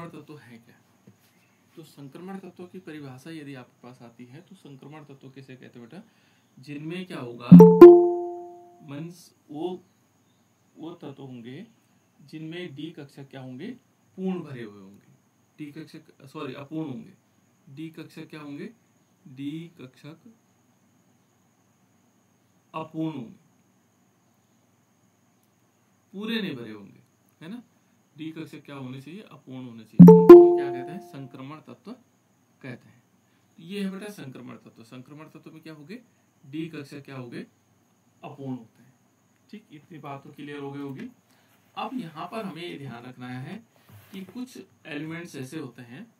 संक्रमण तत्व है क्या? तो संक्रमण तत्व की परिभाषा यदि आपके पास आती है तो संक्रमण तत्व किसे कहते हैं बेटा? जिनमें क्या होगा, मीन्स वो तत्व होंगे जिनमें डी कक्षक क्या होंगे, पूर्ण भरे हुए होंगे। डी कक्षक सॉरी अपूर्ण होंगे। डी कक्षक क्या होंगे, डी कक्षक अपूर्ण होंगे, पूरे नहीं भरे होंगे, है ना। डी कक्षक क्या होने चाहिए, अपूर्ण होने चाहिए। उनको क्या कहते हैं, संक्रमण तत्व कहते हैं। ये है बेटा संक्रमण तत्व। संक्रमण तत्व में क्या होंगे, डी कक्षक क्या होंगे, अपूर्ण होते हैं। ठीक, इतनी बात तो क्लियर हो गई होगी। अब यहाँ पर हमें ये ध्यान रखना है कि कुछ एलिमेंट्स ऐसे होते हैं,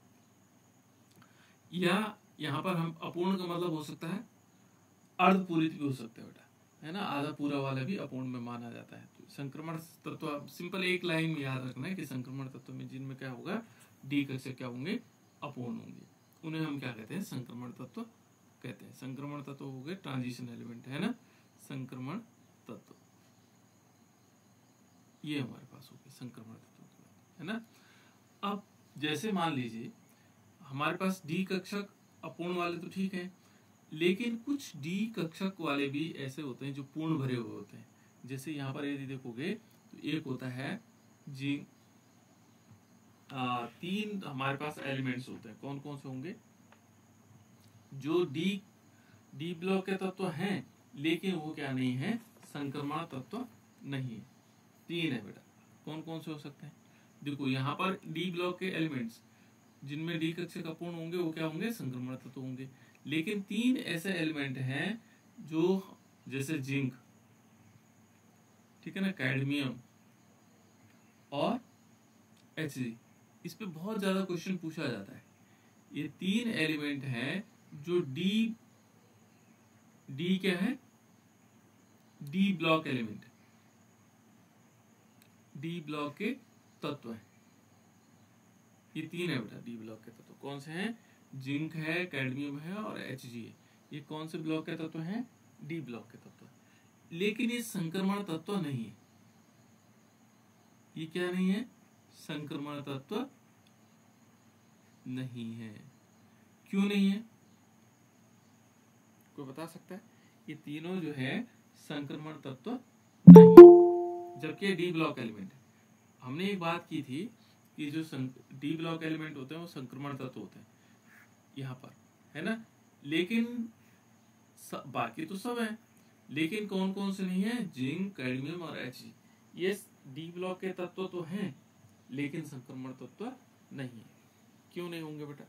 या यहाँ पर हम अपूर्ण का मतलब हो सकता है अर्धपूरित भी हो सकते हैं बेटा, है ना। आधा पूरा वाला भी अपूर्ण में माना जाता है। तो संक्रमण तत्व सिंपल एक लाइन में याद रखना है कि संक्रमण तत्व में जिनमें क्या होगा, डी कक्षक क्या होंगे, अपूर्ण होंगे, उन्हें हम क्या कहते हैं, संक्रमण तत्व कहते हैं। संक्रमण तत्व हो गए ट्रांजिशन एलिमेंट, है ना, संक्रमण तत्व। ये हमारे पास हो गए संक्रमण तत्व, है ना। अब जैसे मान लीजिए हमारे पास डी कक्षक अपूर्ण वाले तो ठीक है, लेकिन कुछ डी कक्षक वाले भी ऐसे होते हैं जो पूर्ण भरे हुए होते हैं। जैसे यहाँ पर यदि देखोगे तो एक होता है जी, तीन हमारे पास एलिमेंट्स होते हैं। कौन कौन से होंगे, जो डी ब्लॉक के तत्व हैं लेकिन वो क्या नहीं है, संक्रमण तत्व नहीं है। तीन है बेटा। कौन कौन से हो सकते हैं, देखो यहाँ पर डी ब्लॉक के एलिमेंट्स जिनमें डी कक्षक अपूर्ण होंगे वो क्या होंगे, संक्रमण तत्व होंगे। लेकिन तीन ऐसे एलिमेंट हैं जो जैसे जिंक, ठीक है ना, कैडमियम और Hg, इस पे बहुत ज्यादा क्वेश्चन पूछा जाता है। ये तीन एलिमेंट हैं जो डी क्या है, D block element, D block के तत्व है। ये तीन है बेटा डी ब्लॉक के तत्व। कौन से हैं, जिंक है, कैडमियम है और Hg है। ये कौन से ब्लॉक के तत्व हैं, डी ब्लॉक के तत्व। लेकिन ये संक्रमण तत्व नहीं है। ये क्या नहीं है, संक्रमण तत्व नहीं है। क्यों नहीं है, कोई बता सकता है? ये तीनों जो है संक्रमण तत्व नहीं है, जबकि डी ब्लॉक एलिमेंट है। हमने एक बात की थी कि जो डी ब्लॉक एलिमेंट होते हैं वो संक्रमण तत्व होते हैं यहाँ पर, है ना। लेकिन बाकी तो सब है, लेकिन कौन कौन से नहीं है, जिंक, कैडमियम और Hg। ये डी ब्लॉक के तत्व तो हैं लेकिन संक्रमण तत्व नहीं है। क्यों नहीं होंगे बेटा,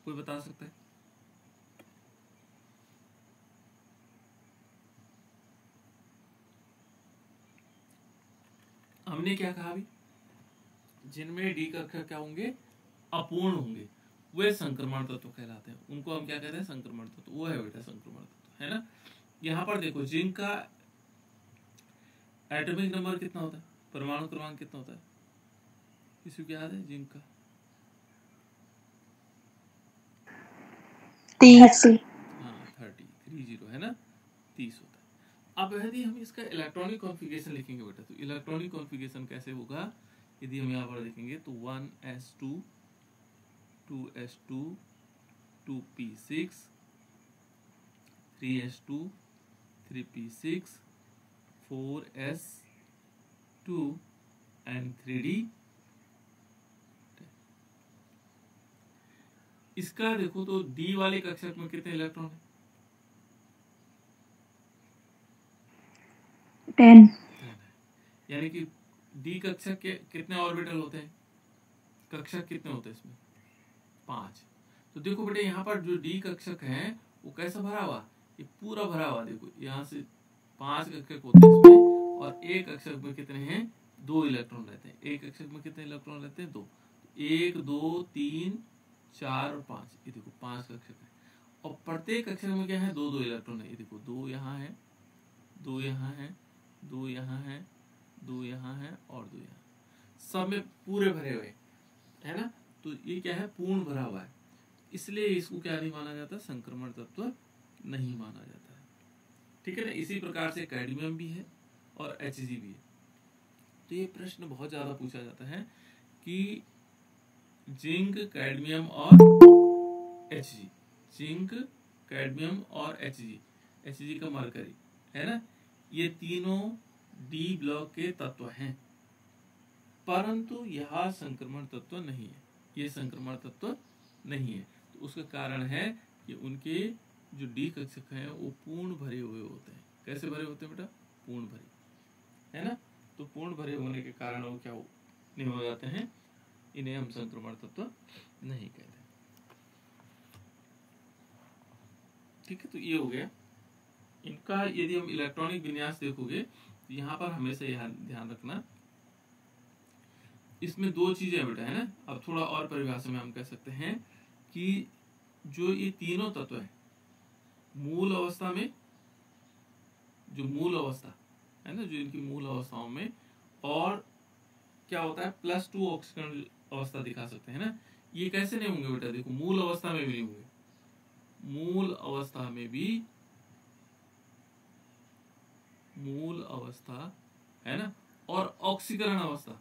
कोई बता सकता है? हमने क्या कहा अभी, जिनमें डी कक्षक क्या होंगे, अपूर्ण होंगे, वे संक्रमण तत्व कहलाते हैं। उनको हम क्या कहते हैं, संक्रमण तत्व। वो है बेटा संक्रमण तत्व, है ना। यहाँ पर देखो जिंक का एटॉमिक नंबर कितना होता है, परमाणु क्रमांक कितना होता है, किसी को याद है जिंक का? 30। हाँ 30 है ना, 30 होता है। अब यदि हम इसका इलेक्ट्रॉनिक कॉन्फ़िगरेशन लिखेंगे बेटा, तो इलेक्ट्रॉनिक कॉन्फ़िगरेशन कैसे होगा, यदि हम यहाँ पर देखेंगे तो 1s2 2s2 2p6 3s2 3p6 4s2 and 3d। इसका देखो तो डी वाले कक्षक में कितने इलेक्ट्रॉन है, 10। यानी कि डी कक्षक के कितने ऑर्बिटल होते हैं, कक्षक कितने होते हैं इसमें, 5। तो देखो बेटे यहाँ पर जो डी कक्षक है वो कैसा भरा हुआ, ये पूरा भरा हुआ। देखो यहाँ से 5 कक्षक होते हैं इसमें, और एक कक्षक में कितने हैं, 2 इलेक्ट्रॉन रहते हैं। एक कक्षक में कितने इलेक्ट्रॉन रहते हैं, 2। 1 2 3 4 और 5, ये देखो 5 कक्षक है। और प्रत्येक कक्षक में क्या है, 2 2 इलेक्ट्रॉन है। ये देखो 2 यहाँ है, 2 यहाँ है, 2 यहाँ है, 2 यहाँ है और 2 यहाँ, सब में पूरे भरे हुए, है ना। तो ये क्या है, पूर्ण भरा हुआ है, इसलिए इसको क्या नहीं माना जाता, संक्रमण तत्व नहीं माना जाता है। ठीक है ना। इसी प्रकार से कैडमियम भी है और Hg भी है। तो ये प्रश्न बहुत ज्यादा पूछा जाता है कि जिंक, कैडमियम और Hg, जिंक, कैडमियम और Hg का मरकरी है ना, ये तीनों डी ब्लॉक के तत्व हैं, परंतु यह संक्रमण तत्व नहीं है, ये संक्रमण तत्व नहीं है। तो उसका कारण है कि उनके जो डी कक्षक हैं वो पूर्ण भरे हुए होते हैं। कैसे भरे होते हैं बेटा? पूर्ण भरे, है ना। तो पूर्ण भरे होने के कारण वो क्या नहीं हो जाते हैं, इन्हें हम संक्रमण तत्व नहीं कहते। ठीक है, तो ये हो गया इनका। यदि हम इलेक्ट्रॉनिक विन्यास देखोगे तो यहाँ पर हमेशा यह ध्यान रखना, इसमें दो चीजें बेटा, है ना। अब थोड़ा और परिभाषा में हम कह सकते हैं कि जो ये तीनों तत्व है, मूल अवस्था में, जो मूल अवस्था है ना, जो इनकी मूल अवस्थाओं में, और क्या होता है +2 ऑक्सीकरण अवस्था दिखा सकते हैं ना। ये कैसे नहीं होंगे बेटा? देखो, मूल अवस्था में भी नहीं होंगे, मूल अवस्था में भी, मूल अवस्था है ना, और ऑक्सीकरण अवस्था,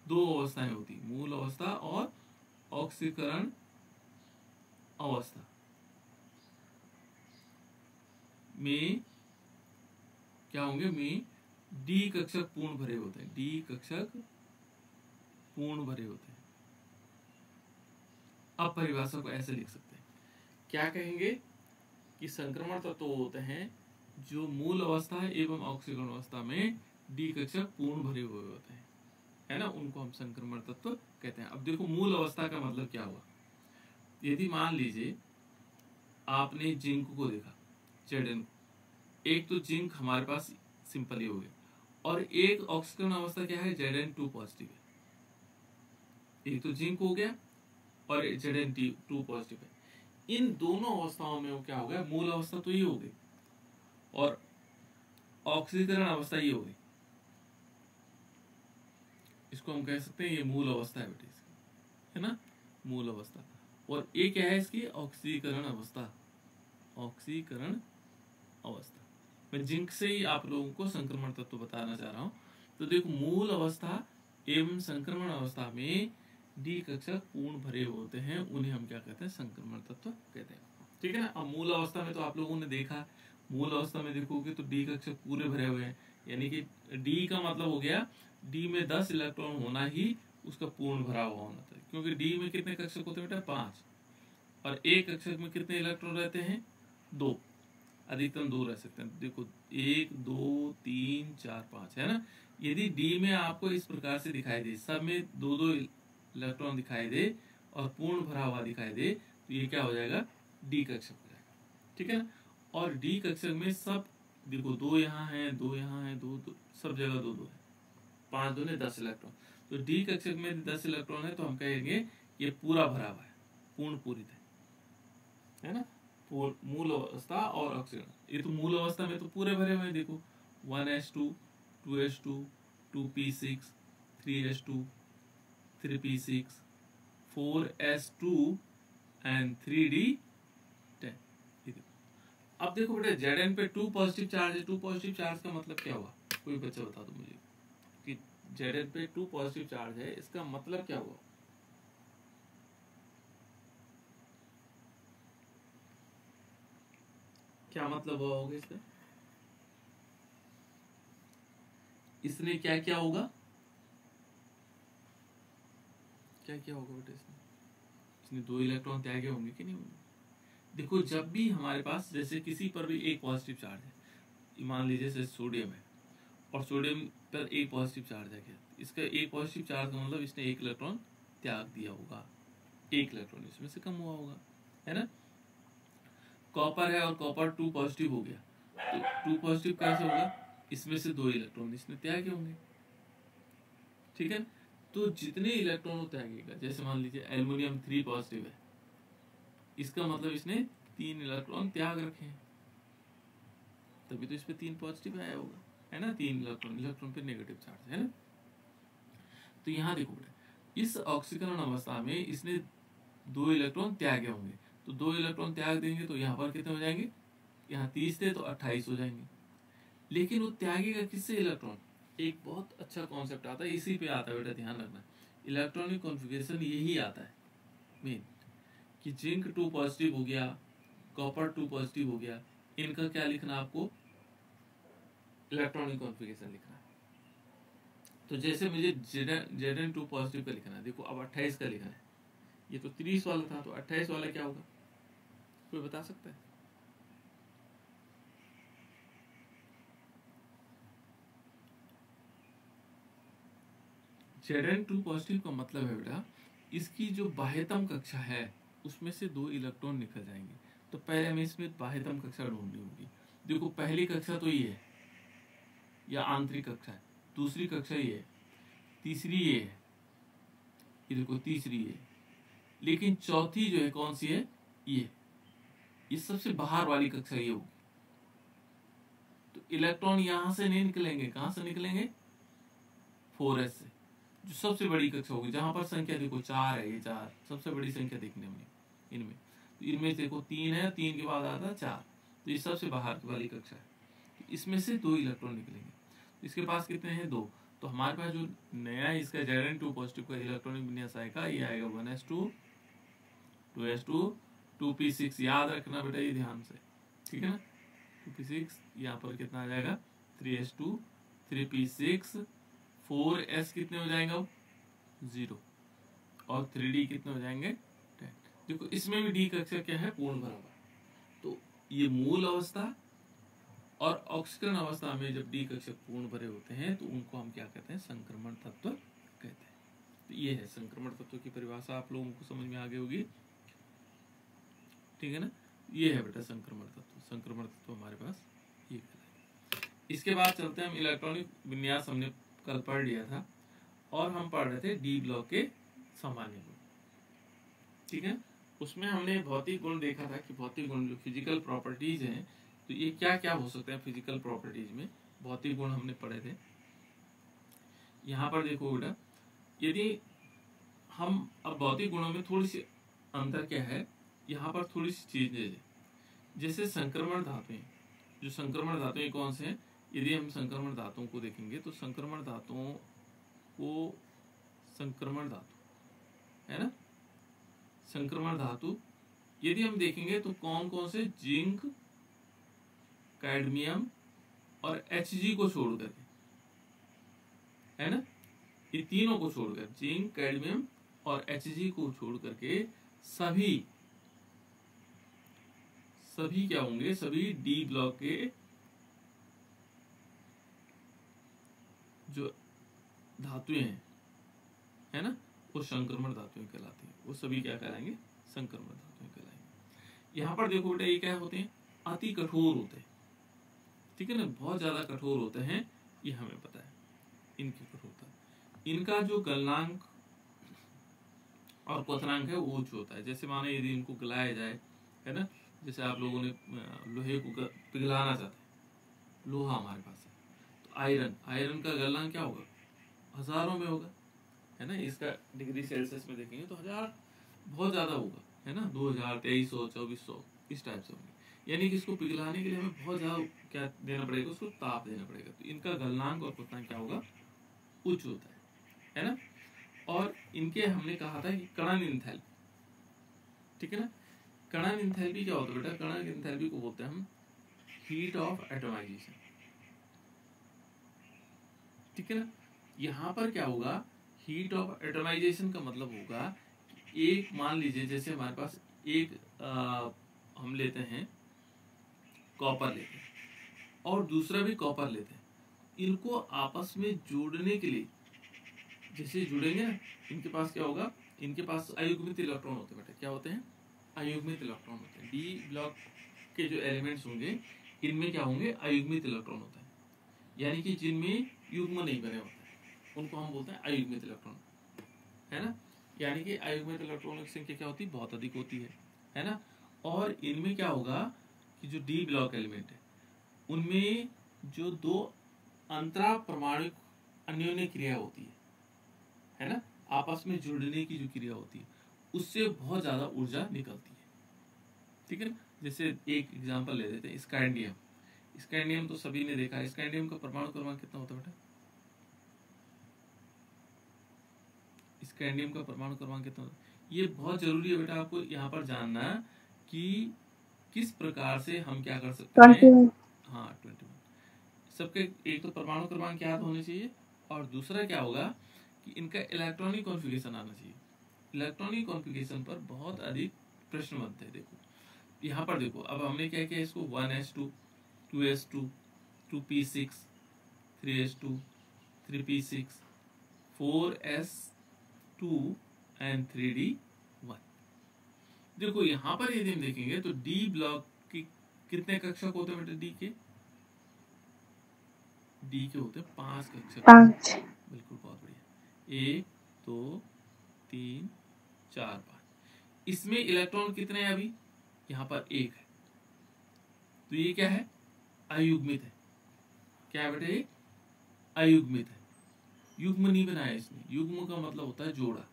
दो अवस्थाएं होती, मूल अवस्था और ऑक्सीकरण अवस्था में क्या होंगे? में डी कक्षक पूर्ण भरे होते हैं, डी कक्षक पूर्ण भरे होते हैं। अब परिभाषा को ऐसे लिख सकते हैं, क्या कहेंगे कि संक्रमण तत्व तो होते हैं जो मूल अवस्था एवं ऑक्सीकरण अवस्था में डी कक्षक पूर्ण भरे हुए होते हैं, है ना, उनको हम संक्रमण तत्व कहते हैं। अब देखो, मूल अवस्था का मतलब क्या हुआ? यदि मान लीजिए आपने जिंक को देखा, Zn को, एक तो जिंक हमारे पास सिंपल ही हो गया, और एक ऑक्सीकरण अवस्था क्या है? Zn2 पॉजिटिव है। एक तो जिंक हो गया और Zn2 पॉजिटिव है। इन दोनों अवस्थाओं में वो क्या हो गया? मूल अवस्था तो ये हो गई और ऑक्सीकरण अवस्था ये हो गई। इसको हम कह सकते हैं ये मूल अवस्था है बेटे, है ना, मूल अवस्था। और ये क्या है इसकी? ऑक्सीकरण अवस्था, ऑक्सीकरण अवस्था। मैं जिंक से ही आप लोगों को संक्रमण तत्व बताना चाह रहा हूं। तो देखो, मूल अवस्था एवं संक्रमण अवस्था में डी कक्षक पूर्ण भरे होते हैं, उन्हें हम क्या कहते हैं? संक्रमण तत्व कहते हैं। ठीक है ना। अब मूल अवस्था में तो आप लोगों ने देखा, मूल अवस्था में देखोगे तो डी कक्षक पूरे भरे हुए हैं, यानी कि डी का मतलब हो गया डी में 10 इलेक्ट्रॉन होना ही उसका पूर्ण भरा हुआ होना चाहिए, क्योंकि डी में कितने कक्षक होते हैं बेटा? 5, और एक कक्षक में कितने इलेक्ट्रॉन रहते हैं? 2, अधिकतम 2 रह सकते हैं। देखो, 1 2 3 4 5, है ना। यदि डी में आपको इस प्रकार से दिखाई दे, सब में 2 इलेक्ट्रॉन दिखाई दे और पूर्ण भरा हुआ दिखाई दे, तो ये क्या हो जाएगा? डी कक्षक हो जाएगा। ठीक है ना। और डी कक्षक में सब देखो, 2 यहाँ है, 2 यहाँ है, 2 सब जगह 2 है, 5 दूने 10 इलेक्ट्रॉन। तो डी कक्षक में 10 इलेक्ट्रॉन है, तो हम कहेंगे ये पूरा भरा हुआ है, पूर्ण पूरित है ना। मूल अवस्था और ऑक्सीकरण, ये तो मूल अवस्था में तो पूरे भरे हुए हैं। देखो, 1s2 2s2 2p6 3s2 3p6 4s2 and 3d10। अब देखो बेटा, Zn पे 2 पॉजिटिव चार्ज है। 2 पॉजिटिव चार्ज का मतलब क्या हुआ? कोई बच्चा बता दो मुझे कि Zn पे 2 पॉजिटिव चार्ज है, इसका मतलब क्या हुआ? क्या मतलब हुआ होगा इसका? इसने क्या क्या होगा? क्या क्या होगा बेटा? इसने 2 इलेक्ट्रॉन त्यागे होंगे कि नहीं होंगे? देखो, जब भी हमारे पास जैसे किसी पर भी एक पॉजिटिव चार्ज है, मान लीजिए जैसे सोडियम है, और सोडियम पर एक पॉजिटिव चार्ज है, क्या इसका एक पॉजिटिव चार्ज का मतलब इसने 1 इलेक्ट्रॉन त्याग दिया होगा, 1 इलेक्ट्रॉन इसमें से कम हुआ होगा, है ना। कॉपर है और कॉपर 2 पॉजिटिव हो गया, तो 2 पॉजिटिव कैसे होगा? इसमें से 2 इलेक्ट्रॉन इसने त्यागे होंगे। ठीक है। तो जितने इलेक्ट्रॉन त्यागेगा, जैसे मान लीजिए एल्युमिनियम 3 पॉजिटिव है, इसका मतलब इसने 3 इलेक्ट्रॉन त्याग रखे हैं, तभी तो इस पे 3 पॉजिटिव आया होगा, है ना। 3 इलेक्ट्रॉन पे नेगेटिव चार्ज है ना। तो यहाँ देखो बेटा, इस ऑक्सीकरण अवस्था में इसने 2 इलेक्ट्रॉन त्यागे होंगे, तो 2 इलेक्ट्रॉन त्याग देंगे तो यहाँ पर कितने हो जाएंगे? यहाँ 30 थे तो 28 हो जाएंगे। लेकिन वो त्यागेगा किससे इलेक्ट्रॉन? एक बहुत अच्छा कॉन्सेप्ट आता है, इसी पे आता है बेटा, ध्यान रखना। इलेक्ट्रॉनिक कॉन्फ़िगरेशन यही आता है मेन, कि जिंक 2 पॉजिटिव हो गया, कॉपर 2 पॉजिटिव हो गया, इनका क्या लिखना आपको, इलेक्ट्रॉनिक कॉन्फ़िगरेशन लिखना है। तो जैसे मुझे Zn2 पॉजिटिव का लिखना है, देखो अब 28 का लिखना है, ये तो 30 वाला था, तो 28 वाला क्या होगा, कोई बता सकता है? Zn2 पॉजिटिव का मतलब है बेटा, इसकी जो बाह्यतम कक्षा है उसमें से 2 इलेक्ट्रॉन निकल जाएंगे। तो पहले हमें इसमें बाह्यतम कक्षा ढूंढनी होगी। देखो पहली कक्षा तो ये है, या आंतरिक कक्षा है, दूसरी कक्षा ये है, तीसरी ये है, ये देखो तीसरी ये, लेकिन चौथी जो है कौन सी है, ये सबसे बाहर वाली कक्षा ये होगी। तो इलेक्ट्रॉन यहां से नहीं निकलेंगे, कहां से निकलेंगे, 4s से, जो सबसे बड़ी कक्षा होगी, जहां पर संख्या देखो 4 है, ये 4 सबसे बड़ी संख्या देखने में इनमें, तो इनमें देखो 3 है, 3 के बाद आता है 4, तो ये सबसे बाहर वाली कक्षा है। तो इसमें से 2 इलेक्ट्रॉन निकलेंगे। तो इसके पास कितने हैं, 2। तो हमारे पास जो नया इसका Zn2 पॉजिटिव का इलेक्ट्रॉनिक विन्यास आएगा, ये आएगा 1s2 2s2 2p6, याद रखना बेटा ये ध्यान से, ठीक है ना, 2p6, यहाँ पर कितना आ जाएगा 3s2 3p6, 4s कितने हो जाएगा, 0, और 3d कितने हो जाएंगे, 10। देखो इसमें भी डी कक्षा क्या है, पूर्ण भरा हुआ। तो ये मूल अवस्था और ऑक्सीकरण अवस्था में जब डी कक्षक पूर्ण भरे होते हैं तो उनको हम क्या कहते हैं, संक्रमण तत्व कहते हैं। तो ये है संक्रमण तत्व की परिभाषा, आप लोगों को समझ में आ गई होगी, ठीक है ना। ये है बेटा संक्रमण तत्व। संक्रमण तत्व हमारे पास ये कहलाएगा। इसके बाद चलते हैं हम इलेक्ट्रॉनिक विन्यास, हमने कल पढ़ लिया था, और हम पढ़ रहे थे डी ब्लॉक के सामान्य गुण, ठीक है। उसमें हमने भौतिक गुण देखा था कि भौतिक गुण जो फिजिकल प्रॉपर्टीज हैं, तो ये क्या क्या हो सकते हैं फिजिकल प्रॉपर्टीज में, भौतिक गुण हमने पढ़े थे। यहाँ पर देखो बेटा, यदि हम अब भौतिक गुणों में थोड़ी सी अंतर क्या है, यहाँ पर थोड़ी सी चीजें है, जैसे संक्रमण धातुएं, जो संक्रमण धातुएं कौन से हैं, यदि हम संक्रमण धातुओं को देखेंगे तो संक्रमण धातुओं को, संक्रमण धातु है ना, संक्रमण धातु यदि हम देखेंगे तो कौन कौन से, जिंक, कैडमियम और Hg को छोड़कर, है ना, ये तीनों को छोड़कर, जिंक, कैडमियम और Hg को छोड़ करके सभी क्या होंगे, सभी डी ब्लॉक के जो धातुएं हैं, है ना, वो संक्रमण धातुएं कहलाती हैं। वो सभी क्या कहलाएंगे, संक्रमण धातुएं कहलाएंगे। यहाँ पर देखो बेटा, ये क्या होते हैं, अति कठोर होते हैं, ठीक है ना, बहुत ज्यादा कठोर होते हैं, ये हमें पता है इनकी कठोरता। इनका जो गलनांक और क्वथनांक है वो उच्च होता है। जैसे मानो यदि इनको गलाया जाए, है ना, जैसे आप लोगों ने लोहे को पिघलाना चाहते हैं, लोहा हमारे पास है, तो आयरन का गलनांक क्या होगा, हजारों में होगा, है ना। इसका डिग्री सेल्सियस में देखेंगे तो 1000 बहुत ज्यादा होगा, है ना, 2000 2300 2400 इस टाइप से होंगे। यानी कि इसको पिघलाने के लिए हमें बहुत ज्यादा क्या देना पड़ेगा, उसको ताप देना पड़ेगा। तो इनका गलनांक और क्वथनांक क्या होगा, उच्च होता है ना। और इनके हमने कहा था कि कणन इंथैल्पी, ठीक है ना, कणन इंथैल्पी क्या होता है बेटा, कणन इंथैल्पी को बोलते हैं हम हीट ऑफ एटमाइजेशन, ठीक है ना। यहाँ पर क्या होगा, हीट ऑफ एटमाइजेशन का मतलब होगा कि एक, मान लीजिए जैसे हमारे पास एक हम लेते हैं कॉपर लेते हैं और दूसरा भी कॉपर लेते हैं, इनको आपस में जोड़ने के लिए जैसे जुड़ेंगे ना, इनके पास क्या होगा, इनके पास अयुग्मित इलेक्ट्रॉन होते हैं बेटा, क्या होते हैं, अयुग्मित इलेक्ट्रॉन होते हैं। डी ब्लॉक के जो एलिमेंट्स होंगे इनमें क्या होंगे, अयुग्मित इलेक्ट्रॉन होता है, यानी कि जिनमें युग्म नहीं बने होते हैं उनको हम बोलते हैं अयुग्मित इलेक्ट्रॉन, है ना। यानी कि अयुग्मित इलेक्ट्रॉनों की संख्या क्या होती है, बहुत अधिक होती है ना। और इनमें क्या होगा कि जो डी ब्लॉक एलिमेंट है उनमें जो 2 अंतरा परमाणु अन्योन्य क्रिया होती है ना, आपस में जुड़ने की जो क्रिया होती है उससे बहुत ज्यादा ऊर्जा निकलती है, ठीक है ना। जैसे एक एग्जांपल ले लेते हैं, स्कैंडियम। स्कैंडियम तो सभी ने देखा है, स्कैंडियम का परमाणु क्रमांक कितना होता है बेटा, स्कैंडियम का परमाणु क्रमांक कितना होता है। ये बहुत जरूरी है बेटा आपको यहाँ पर जानना कि किस प्रकार से हम क्या कर सकते हैं। 21। हाँ 21। सबके एक तो परमाणु क्रमांक याद होने चाहिए और दूसरा क्या होगा कि इनका इलेक्ट्रॉनिक कॉन्फ़िगरेशन आना चाहिए। इलेक्ट्रॉनिक कॉन्फ़िगरेशन पर बहुत अधिक प्रश्न बनते हैं। देखो यहाँ पर देखो, अब हमने क्या किया इसको 1s2 2s2 2p6 3s2 3p6 4s2 and 3d1। देखो यहाँ पर यदि हम देखेंगे तो डी ब्लॉक की कितने कक्षक होते हैं बेटा। डी के होते हैं 5 कक्षक। 5। बिल्कुल, बहुत बढ़िया। 1 2 3 4 5। इसमें इलेक्ट्रॉन कितने हैं अभी, यहाँ पर 1 है, तो ये क्या है, अयुग्मित है। क्या है बेटा, ये अयुग्मित है। युग्म नहीं बनाया इसमें। युग्म का मतलब होता है जोड़ा,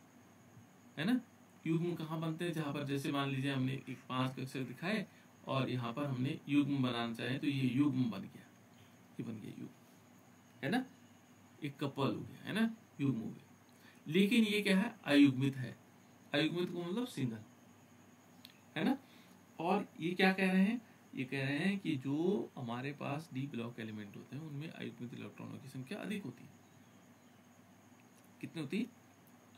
है ना। युग्म कहाँ बनते हैं, जहां पर जैसे मान लीजिए हमने एक 5 कक्षक दिखाए और यहाँ पर हमने युग्म बनाना चाहे तो ये युग्म बन गया, ये बन गया युग्म, है ना। एक कपल हो गया, है ना, युग्म हो गया। लेकिन ये क्या है, अयुग्मित है। अयुग्मित को मतलब सिंगल, है ना। और ये क्या कह रहे हैं, ये कह रहे हैं कि जो हमारे पास डी ब्लॉक एलिमेंट होते हैं उनमें अयुग्मित इलेक्ट्रॉनों की संख्या अधिक होती है। कितनी होती है,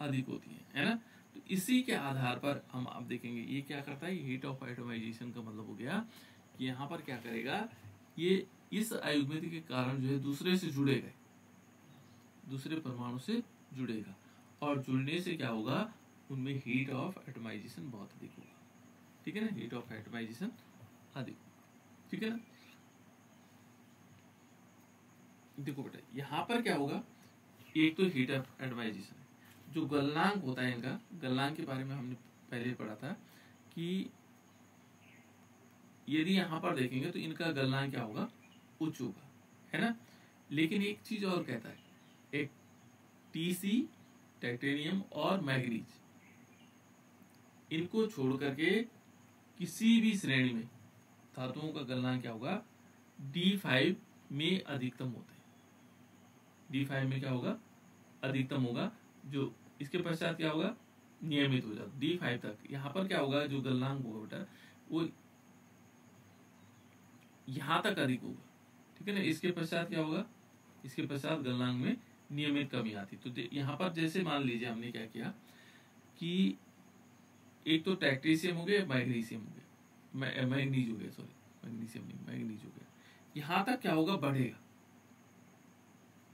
अधिक होती है ना। तो इसी के आधार पर हम आप देखेंगे ये क्या करता है, हीट ऑफ एटमाइजेशन का मतलब हो गया कि यहाँ पर क्या करेगा, ये इस अयुग्मित के कारण जो है दूसरे से जुड़ेगा, दूसरे परमाणु से जुड़ेगा और जुड़ने से क्या होगा, उनमें हीट ऑफ एटमाइजेशन बहुत अधिक होगा। ठीक है ना, हीट ऑफ एटमाइजेशन अधिक, ठीक है ना। देखो बेटा यहाँ पर क्या होगा, एक तो हीट ऑफ एटमाइजेशन, जो गलनांक होता है इनका, गलनांक के बारे में हमने पहले पढ़ा था कि यदि यहाँ पर देखेंगे तो इनका गलनांक क्या होगा, उच्च होगा, है ना। लेकिन एक चीज और कहता है, एक टीसी, टाइटेनियम और मैग्नीज, इनको छोड़ करके किसी भी श्रेणी में धातुओं का गलनांक क्या होगा, D5 में अधिकतम होते हैं। D5 में क्या होगा, अधिकतम होगा। जो इसके पश्चात क्या होगा, नियमित हो जाता D5 तक। यहाँ पर क्या होगा, जो गलनांक होगा बेटा वो यहाँ तक अधिक होगा, ठीक है ना। इसके पश्चात क्या होगा, इसके पश्चात गलनांक में नियमित कमी आती। तो यहाँ पर जैसे मान लीजिए हमने क्या किया कि एक तो टैक्टीसियम हो गया, मैग्नीशियम हो गया, मैग्नीज हो गया, सॉरी मैग्नीशियम नहीं, मैग्नीज हो गया। यहाँ तक क्या होगा, बढ़ेगा।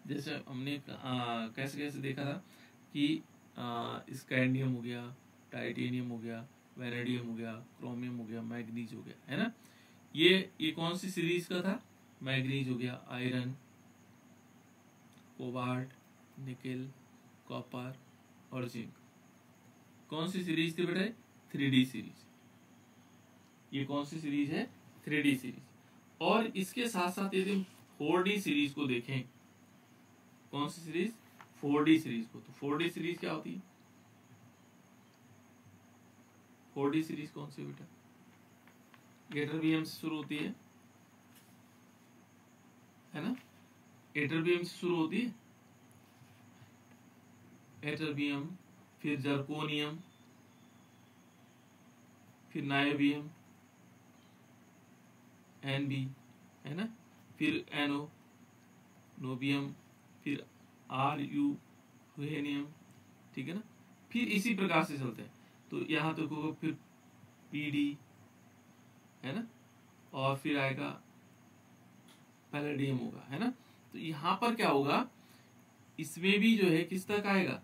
जैसे हमने कैसे कैसे देखा था कि स्कैंडियम हो गया, टाइटेनियम हो गया, वेनेडियम हो गया, क्रोमियम हो गया, मैग्नीज हो गया, है ना। ये कौन सी सीरीज का था, मैग्नीज हो गया, आयरन, कोबाल्ट, निकेल, कॉपर और जिंक। कौन सी सीरीज थी बेटा, 3D सीरीज। ये कौन सी सीरीज है, 3D सीरीज। और इसके साथ साथ यदि हम 4D सीरीज को देखें, कौन सी सीरीज, 4D सीरीज को, तो 4D सीरीज क्या होती है, 4D सीरीज कौन सी बेटा, एटरबियम से शुरू होती है ना, एटरबियम से शुरू होती है, एटरबियम, फिर जर्कोनियम, फिर नायोबियम, एनबी, है ना, फिर एनो, नोबियम, फिर यूरेनियम, ठीक है ना। फिर इसी प्रकार से चलते हैं। तो यहाँ तक होगा, फिर पीडी, है ना, और फिर आएगा पैलेडियम होगा, है ना। तो यहाँ पर क्या होगा, इसमें भी जो है किस तक आएगा,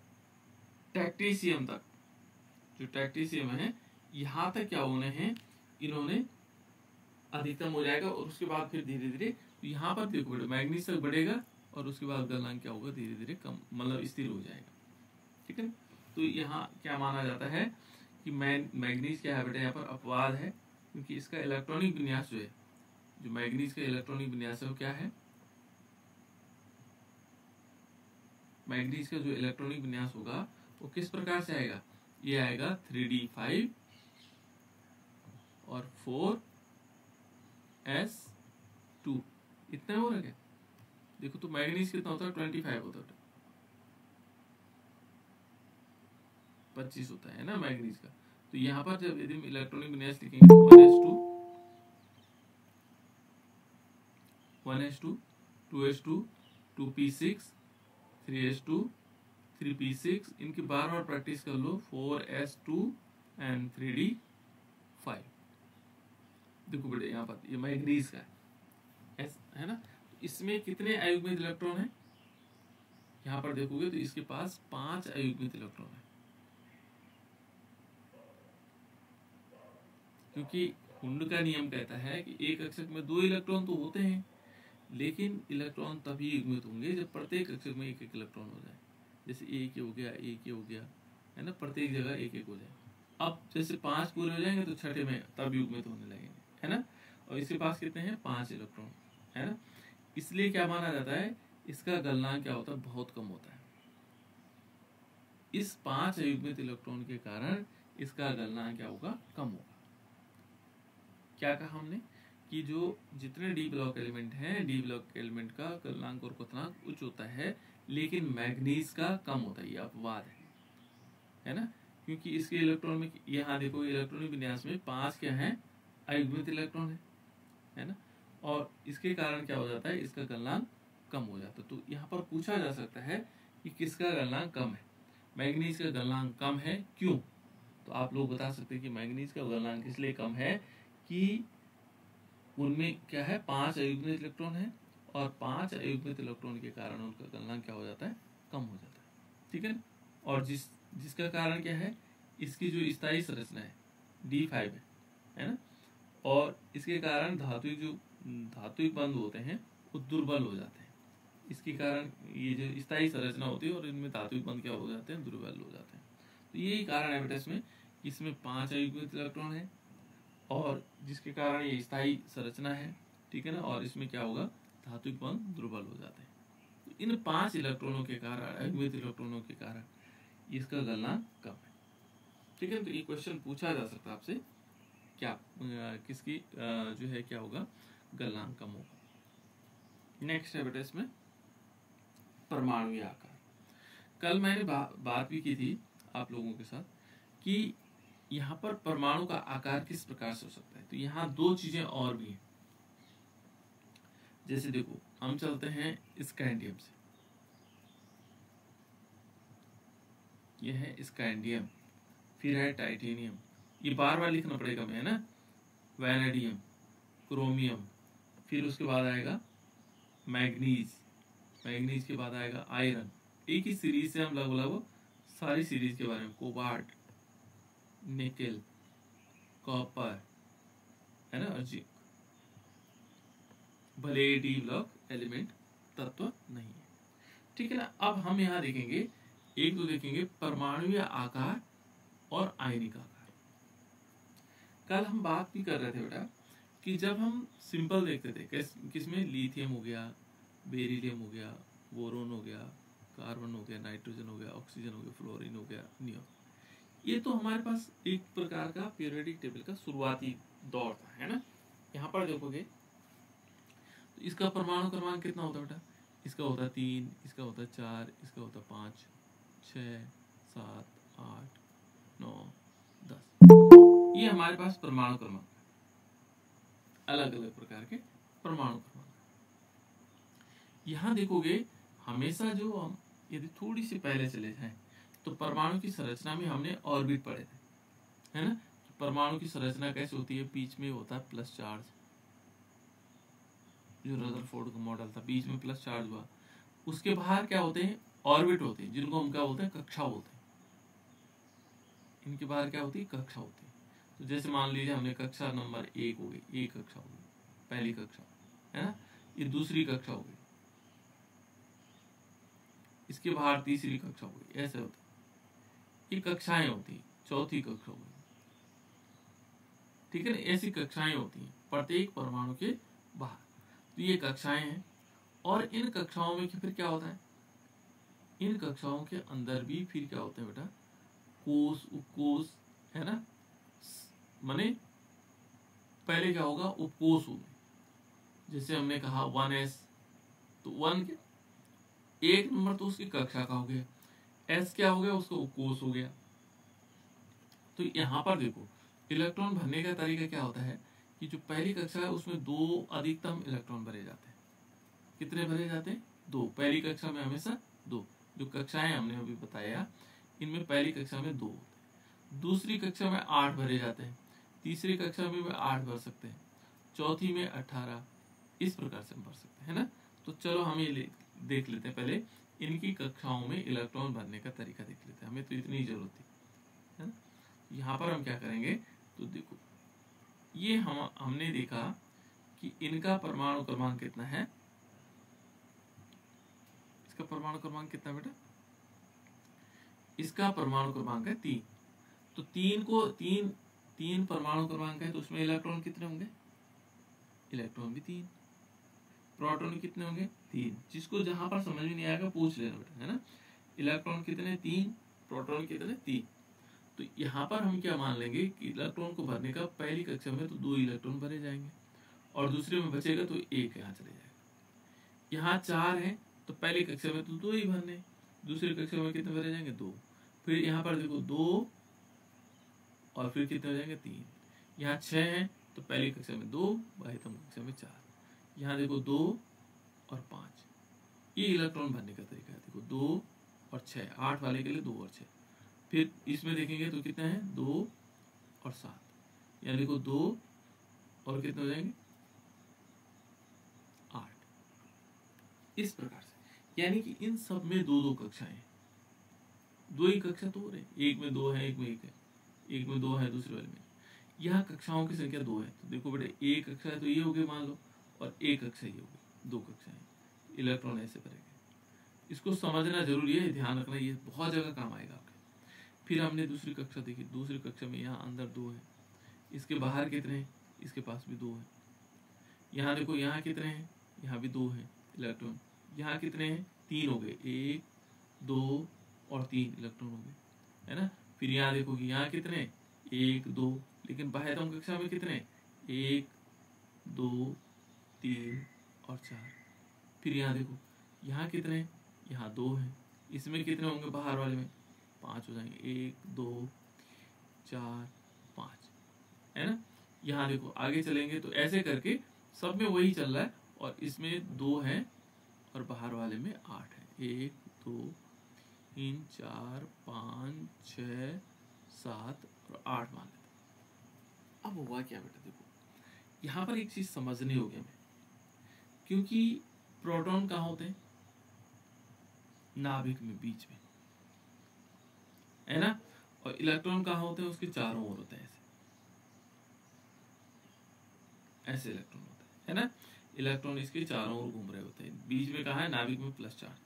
टैक्टीसियम तक। जो टैक्टीसियम है यहाँ तक क्या होने हैं, इन्होंने अधिकतम हो जाएगा और उसके बाद फिर धीरे धीरे, तो यहाँ पर देखो बेटा मैग्नीज तक बढ़ेगा और उसके बाद गलनांक क्या होगा, धीरे धीरे कम, मतलब स्थिर हो जाएगा, ठीक है। तो यहाँ क्या माना जाता है कि मैग्नीज क्या है बेटा, यहाँ पर अपवाद है, क्योंकि इसका इलेक्ट्रॉनिक विन्यास जो है, जो मैग्नीज का इलेक्ट्रॉनिक विन्यास है वो क्या है, मैग्नीज का जो इलेक्ट्रॉनिक विन्यास होगा वो किस प्रकार से आएगा, ये आएगा 3D5 और 4s2, इतना हो रहा है। देखो तो मैग्नीज कितना होता है, 25 होता है। 25 होता है ना मैग्नीज का। तो यहाँ पर जब यदि इलेक्ट्रॉनिक विन्यास लिखेंगे तो 1s2 2s2 2p6 3s2 3p6, इनकी बार बार प्रैक्टिस कर लो। 4s2 and 3d5। देखो बेटे यहाँ पर ये मैग्नीज का है ना। इसमें कितने अयुग्मित इलेक्ट्रॉन है? यहाँ पर देखोगे तो इसके पास 5 अयुग्मित इलेक्ट्रॉन है, क्योंकि हुंड का नियम कहता है कि एक कक्षक में 2 इलेक्ट्रॉन तो होते हैं, लेकिन इलेक्ट्रॉन तभी युग्मित होंगे जब प्रत्येक कक्षक में एक एक इलेक्ट्रॉन हो जाए। जैसे एक हो गया, एक हो गया, है ना, प्रत्येक जगह एक एक हो जाए। अब जैसे 5 पूरे हो जाएंगे तो छठे में तब युग्मित होने लगेंगे, है ना। और इसके पास कितने हैं? 5 इलेक्ट्रॉन, है ना। इसलिए क्या माना जाता है, इसका गलनांक क्या होता है? बहुत कम होता है। इस 5 अयुग्मित इलेक्ट्रॉन के कारण इसका गलनांक क्या होगा? कम होगा। क्या कहा हमने कि जो जितने डी ब्लॉक एलिमेंट हैं, डी ब्लॉक एलिमेंट का गलनांक और क्वथनांक उच्च होता है, लेकिन मैग्नीज का कम होता है। ये अपवाद है ना, क्योंकि इसके इलेक्ट्रॉन में यहाँ देखो इलेक्ट्रॉनिक विन्यास में 5 क्या है? अयुग्मित इलेक्ट्रॉन है ना। और इसके कारण क्या हो जाता है? इसका गलनांक कम हो जाता है। तो यहाँ पर पूछा जा सकता है कि किसका गलनांक कम है? मैग्नीज का गलनांक कम है, क्यों? तो आप लोग बता सकते हैं कि मैग्नीज का गलनांक इसलिए कम है कि उनमें क्या है? 5 अयुग्मित इलेक्ट्रॉन है, और 5 अयुग्मित इलेक्ट्रॉन के कारण उनका गलनांक क्या हो जाता है? कम हो जाता है, ठीक है। और जिसका कारण क्या है? इसकी जो स्थायी संरचना है D5 है ना, और इसके कारण धातुक बंध होते हैं वो दुर्बल हो जाते हैं। इसके कारण ये जो स्थायी संरचना होती है और इनमें धातुक बंध क्या हो जाते हैं? दुर्बल हो जाते हैं। तो यही कारण है बेटा इसमें, इसमें 5 अयुग्मित इलेक्ट्रॉन है और जिसके कारण ये स्थायी संरचना है, ठीक है ना। और इसमें क्या होगा? धातुक बंध दुर्बल हो जाते हैं। तो इन 5 इलेक्ट्रॉनों के कारण, अयुग्मित इलेक्ट्रॉनों के कारण इसका गलनांक कम है, ठीक है। तो ये क्वेश्चन पूछा जा सकता है आपसे, क्या किसकी जो है क्या होगा? गलनांक कम होगा। नेक्स्ट है बेटा इसमें परमाणु आकार। कल मैंने बात भी की थी आप लोगों के साथ कि यहाँ पर परमाणु का आकार किस प्रकार से हो सकता है। तो यहाँ 2 चीजें और भी हैं। जैसे देखो हम चलते हैं स्कैंडियम से, ये है स्कैंडियम, फिर है टाइटेनियम, ये बार बार लिखना पड़ेगा मैं, है ना। वैनेडियम, क्रोमियम, फिर उसके बाद आएगा मैग्नीज, मैग्नीज के बाद आएगा आयरन। एक ही सीरीज से हम लगभग सारी सीरीज के बारे में, कोबाल्ट, निकेल, कॉपर, है ना, और जिंक। भले डी ब्लॉक एलिमेंट तत्व नहीं है, ठीक है ना। अब हम यहाँ देखेंगे, एक तो देखेंगे परमाणु आकार और आयनिक आकार। कल हम बात भी कर रहे थे बेटा कि जब हम सिंपल देखते थे किसमें, लिथियम हो गया, बेरिलियम हो गया, बोरोन हो गया, कार्बन हो गया, नाइट्रोजन हो गया, ऑक्सीजन हो गया, फ्लोरीन हो गया, नियोन, ये तो हमारे पास एक प्रकार का पीरियोडिक टेबल का शुरुआती दौर था, है ना। यहाँ पर देखोगे तो इसका परमाणु क्रमांक कितना होता है बेटा? इसका होता है 3, इसका होता है 4, इसका होता है 5, 6, 7, 8, 9, 10। ये हमारे पास परमाणु क्रमांक, अलग अलग प्रकार के परमाणु क्रमांक। यहाँ देखोगे हमेशा जो हम यदि थोड़ी सी पहले चले जाएं तो परमाणु की संरचना में हमने ऑर्बिट पढ़े थे, है ना। परमाणु की संरचना कैसे होती है? बीच में होता है प्लस चार्ज, जो रदरफोर्ड का मॉडल था, बीच में प्लस चार्ज हुआ। उसके बाहर क्या होते हैं? ऑर्बिट होते हैं, जिनको हम क्या बोलते हैं? कक्षा बोलते हैं। इनके बाहर क्या होती है? कक्षा होती है। तो जैसे मान लीजिए हमने कक्षा नंबर 1 हो गई, एक कक्षा हो गई, पहली कक्षा, है ना। ये दूसरी कक्षा हो गई, इसके बाहर तीसरी कक्षा हो गई, ऐसे होता है। ये कक्षाएं होती हैं, चौथी कक्षा हो गई, ठीक है ना। ऐसी कक्षाएं होती हैं प्रत्येक परमाणु के बाहर। तो ये कक्षाएं हैं, और इन कक्षाओं में फिर क्या होता है? इन कक्षाओं के अंदर भी फिर क्या होते हैं बेटा? कोष, उपकोष, है ना। माने पहले क्या होगा? उपकोष होंगे। जैसे हमने कहा 1s, तो 1 के 1 नंबर तो उसकी कक्षा का हो गया, s क्या हो गया? उसका उपकोष हो गया, तो यहाँ पर देखो इलेक्ट्रॉन भरने का तरीका क्या होता है कि जो पहली कक्षा है उसमें 2 अधिकतम इलेक्ट्रॉन भरे जाते हैं। कितने भरे जाते हैं? 2। पहली कक्षा में हमेशा 2। जो कक्षाएं हमने अभी बताया इनमें पहली कक्षा में 2 होते हैं, दूसरी कक्षा में 8 भरे जाते हैं, तीसरी कक्षा में 8 भर सकते हैं, चौथी में 18, इस प्रकार से हम भर सकते हैं, है ना। तो चलो हम ये देख लेते हैं, पहले इनकी कक्षाओं में इलेक्ट्रॉन भरने का तरीका देख लेते हैं, हमें तो इतनी ही जरूरत थी, है ना। यहाँ पर हम क्या करेंगे, तो देखो ये हमने देखा कि इनका परमाणु क्रमांक कितना है, इसका परमाणु क्रमांक कितना बेटा, इसका परमाणु क्रमांक है 3। तो 3 परमाणु क्रमांक है, तो उसमें इलेक्ट्रॉन कितने होंगे, इलेक्ट्रॉन भी 3, प्रोटॉन कितने होंगे 3। जिसको जहां पर समझ में नहीं आएगा पूछ लेना बेटा, है ना। इलेक्ट्रॉन कितने 3, प्रोटॉन कितने 3। तो यहाँ पर हम क्या मान लेंगे कि इलेक्ट्रॉन को भरने का पहली कक्षा में तो 2 इलेक्ट्रॉन भरे जाएंगे और दूसरे में बचेगा तो 1 यहाँ चले जाएगा। यहाँ 4 है तो पहली कक्षा में तो 2 ही भरने, दूसरी कक्षा में कितने भरे जाएंगे 2। फिर यहाँ पर देखो 2 और फिर कितने हो जाएंगे 3। यहाँ 6 है तो पहली कक्षा में 2, बाह्यतम कक्षा में 4। यहाँ देखो 2 और 5, ये इलेक्ट्रॉन भरने का तरीका है। देखो 2 और 6, 8 वाले के लिए 2 और 6। फिर इसमें देखेंगे तो कितना है 2 और 7, यहाँ देखो 2 और कितने हो जाएंगे 8, इस प्रकार से। यानी कि इन सब में 2-2 कक्षाएं, 2 ही कक्षा तो हो रहे, एक में 2 है, एक में 1 है, एक में 2 है, दूसरे वाले में। यहाँ कक्षाओं की संख्या 2 है, तो देखो बेटे एक कक्षा है तो ये हो गई मान लो, और एक कक्षा ये हो गई, 2 कक्षाएं, इलेक्ट्रॉन ऐसे भरेंगे। इसको समझना जरूरी है, ध्यान रखना, ये बहुत जगह काम आएगा आपके। फिर हमने दूसरी कक्षा देखी, दूसरी कक्षा में यहाँ अंदर 2 है, इसके बाहर कितने हैं, इसके पास भी 2 है। यहाँ देखो यहाँ कितने हैं, यहाँ भी 2 है इलेक्ट्रॉन। यहाँ कितने हैं 3 हो गए, 1 2 और 3 इलेक्ट्रॉन हो गए, है ना। फिर यहाँ देखो कि यहाँ कितने 1 2, लेकिन बाह्यतम कक्षा में कितने 1 2 3 और 4। फिर यहाँ देखो यहाँ कितने, यहाँ 2 है, इसमें कितने होंगे बाहर वाले में 5 हो जाएंगे, 1 2 4 5, है ना। यहाँ देखो आगे चलेंगे तो ऐसे करके सब में वही चल रहा है, और इसमें 2 है और बाहर वाले में 8 है, 1 2 3 4 5 6 7 और 8 मान लेते। अब हुआ क्या बेटा, देखो यहाँ पर एक चीज समझनी होगी हमें, क्योंकि प्रोटॉन कहाँ होते हैं, नाभिक में बीच में, है ना, और इलेक्ट्रॉन कहाँ होते हैं, उसके चारों ओर होते हैं, ऐसे इलेक्ट्रॉन होते हैं, है ना। इलेक्ट्रॉन इसके चारों ओर घूम रहे होते हैं, बीच में कहाँ है, नाभिक में प्लस चार्ज।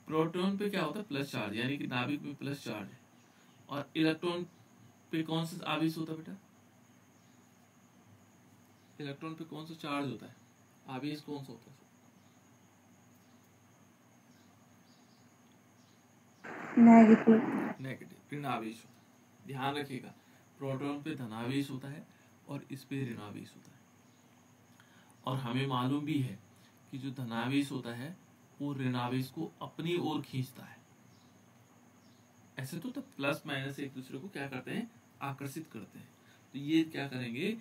प्रोटॉन पे क्या होता है, प्लस चार्ज, यानी कि नाभिक में प्लस चार्ज है। और इलेक्ट्रॉन पे कौन सा आवेश होता है बेटा, इलेक्ट्रॉन पे कौन सा चार्ज होता है, आवेश कौन सा होता है, नेगेटिव। नेगेटिव, ऋणावेश होता है। ध्यान रखिएगा, प्रोटॉन पे धनावेश होता है और इस पे ऋणावेश होता है। और हमें मालूम भी है कि जो धनावेश होता है वो ऋणावेश को अपनी ओर खींचता है। ऐसे तो प्लस माइनस एक दूसरे को क्या करते हैं, आकर्षित करते हैं। तो ये क्या करेंगे,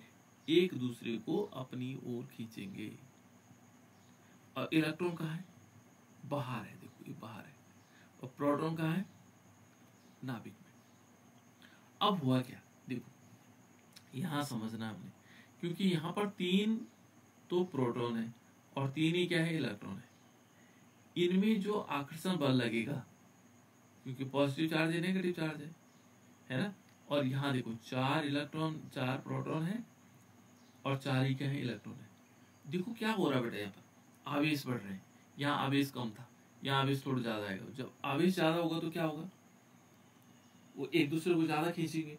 एक दूसरे को अपनी ओर खींचेंगे। और इलेक्ट्रॉन कहाँ है, बाहर है, देखो ये बाहर है, और प्रोटॉन कहाँ है, नाभिक में। अब हुआ क्या, देखो यहां समझना हमने, क्योंकि यहां पर 3 तो प्रोटॉन है और 3 ही क्या है, इलेक्ट्रॉन है। इनमें जो आकर्षण बल लगेगा, क्योंकि पॉजिटिव चार्ज है नेगेटिव चार्ज है ना। और यहाँ देखो 4 इलेक्ट्रॉन 4 प्रोटॉन है और 4 ही क्या है, इलेक्ट्रॉन है। देखो क्या हो रहा है बेटा, यहाँ पर आवेश बढ़ रहे हैं, यहाँ आवेश कम था, यहाँ आवेश थोड़ा ज्यादा आएगा। जब आवेश ज्यादा होगा तो क्या होगा, वो एक दूसरे को ज्यादा खींचेंगे,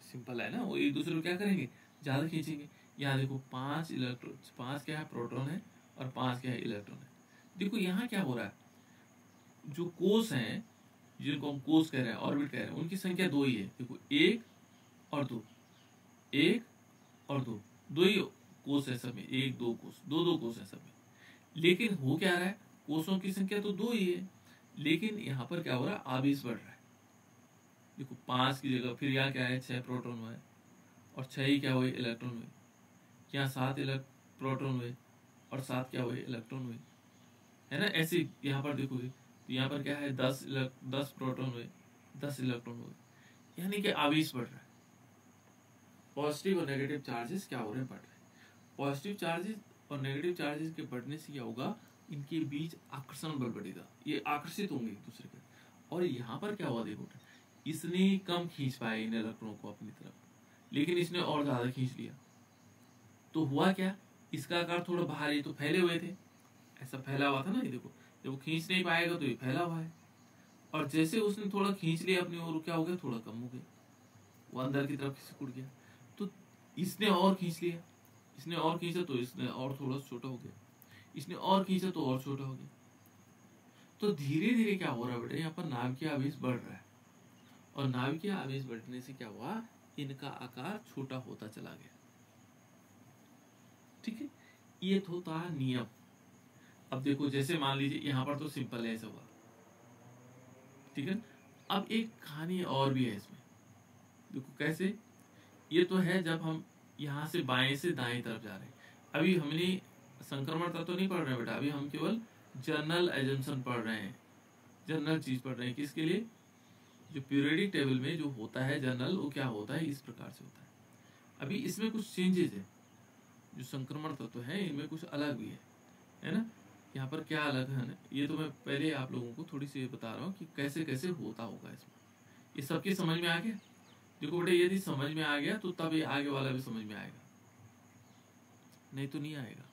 सिंपल है ना, वो एक दूसरे को क्या करेंगे, ज्यादा खींचेंगे। यहाँ देखो 5 इलेक्ट्रॉन, 5 क्या है, प्रोटॉन है, और 5 क्या है, इलेक्ट्रॉन है। देखो यहाँ क्या हो रहा है, जो कोष हैं, जिनको हम कोष कह रहे हैं, ऑर्बिट कह रहे हैं, उनकी संख्या 2 ही है। देखो 1 और 2, 1 और 2, 2 ही कोष है सब में, 1 2 कोष, 2 कोष है सब में। लेकिन हो क्या रहा है, कोषों की संख्या तो 2 ही है, लेकिन यहाँ पर क्या हो रहा है, आवेश बढ़ रहा है। देखो 5 की जगह फिर यहाँ क्या है 6 प्रोटॉन हुआ है, और 6 ही क्या हुए इलेक्ट्रॉन हुए। यहाँ 7 प्रोटॉन हुए और 7 क्या हुए इलेक्ट्रॉन हुए, है ना। ऐसे यहाँ पर देखोगे तो यहाँ पर क्या है 10 प्रोटॉन हुए 10 इलेक्ट्रॉन हुए, यानी कि आवेश बढ़ रहा है। पॉजिटिव और नेगेटिव चार्जेस क्या हो रहे हैं, बढ़ रहे हैं। पॉजिटिव चार्जेस और नेगेटिव चार्जेस के बढ़ने से क्या होगा, इनके बीच आकर्षण बल बढ़ेगा, ये आकर्षित होंगे एक दूसरे के। और यहाँ पर क्या हुआ देखो, इसने कम खींच पाया इन इलेक्ट्रॉनों को अपनी तरफ, लेकिन इसने और ज्यादा खींच लिया। तो हुआ क्या, इसका आकार थोड़ा बाहर, ये तो फैले हुए थे, ऐसा फैला हुआ था ना, ये देखो जब वो खींच नहीं पाएगा तो ये फैला हुआ है। और जैसे उसने थोड़ा खींच लिया अपनी ओर, क्या हो गया, थोड़ा कम हो गया, वो अंदर की तरफ सिकुड़ गया। तो इसने और खींच लिया, इसने और खींचा तो इसने और थोड़ा छोटा हो गया, इसने और खींचा तो और छोटा हो गया। तो धीरे धीरे क्या हो रहा है बेटा, यहाँ पर नाभिकीय आवेश बढ़ रहा है, और नाभिकीय आवेश बढ़ने से क्या हुआ, इनका आकार छोटा होता चला गया। ठीक है, ये तो था नियम। अब देखो जैसे मान लीजिए यहाँ पर तो सिंपल है, ऐसा हुआ, ठीक है। अब एक कहानी और भी है इसमें, देखो कैसे। ये तो है जब हम यहाँ से बाएं से दाएं तरफ जा रहे हैं। अभी हमने संक्रमण तत्व तो नहीं पढ़ रहे बेटा, अभी हम केवल जनरल एजम्पशन पढ़ रहे हैं, जनरल चीज पढ़ रहे हैं। किसके लिए, जो पीरियोडिक टेबल में जो होता है जनरल, वो क्या होता है, इस प्रकार से होता है। अभी इसमें कुछ चेंजेस है, जो संक्रमण तत्व है इनमें कुछ अलग भी है ना। यहाँ पर क्या अलग है ना, ये तो मैं पहले आप लोगों को थोड़ी सी बता रहा हूँ कि कैसे कैसे होता होगा इसमें। ये सबके समझ में आ गया। देखो बेटे, यदि समझ में आ गया तो तब ये आगे वाला भी समझ में आएगा, नहीं तो नहीं आएगा,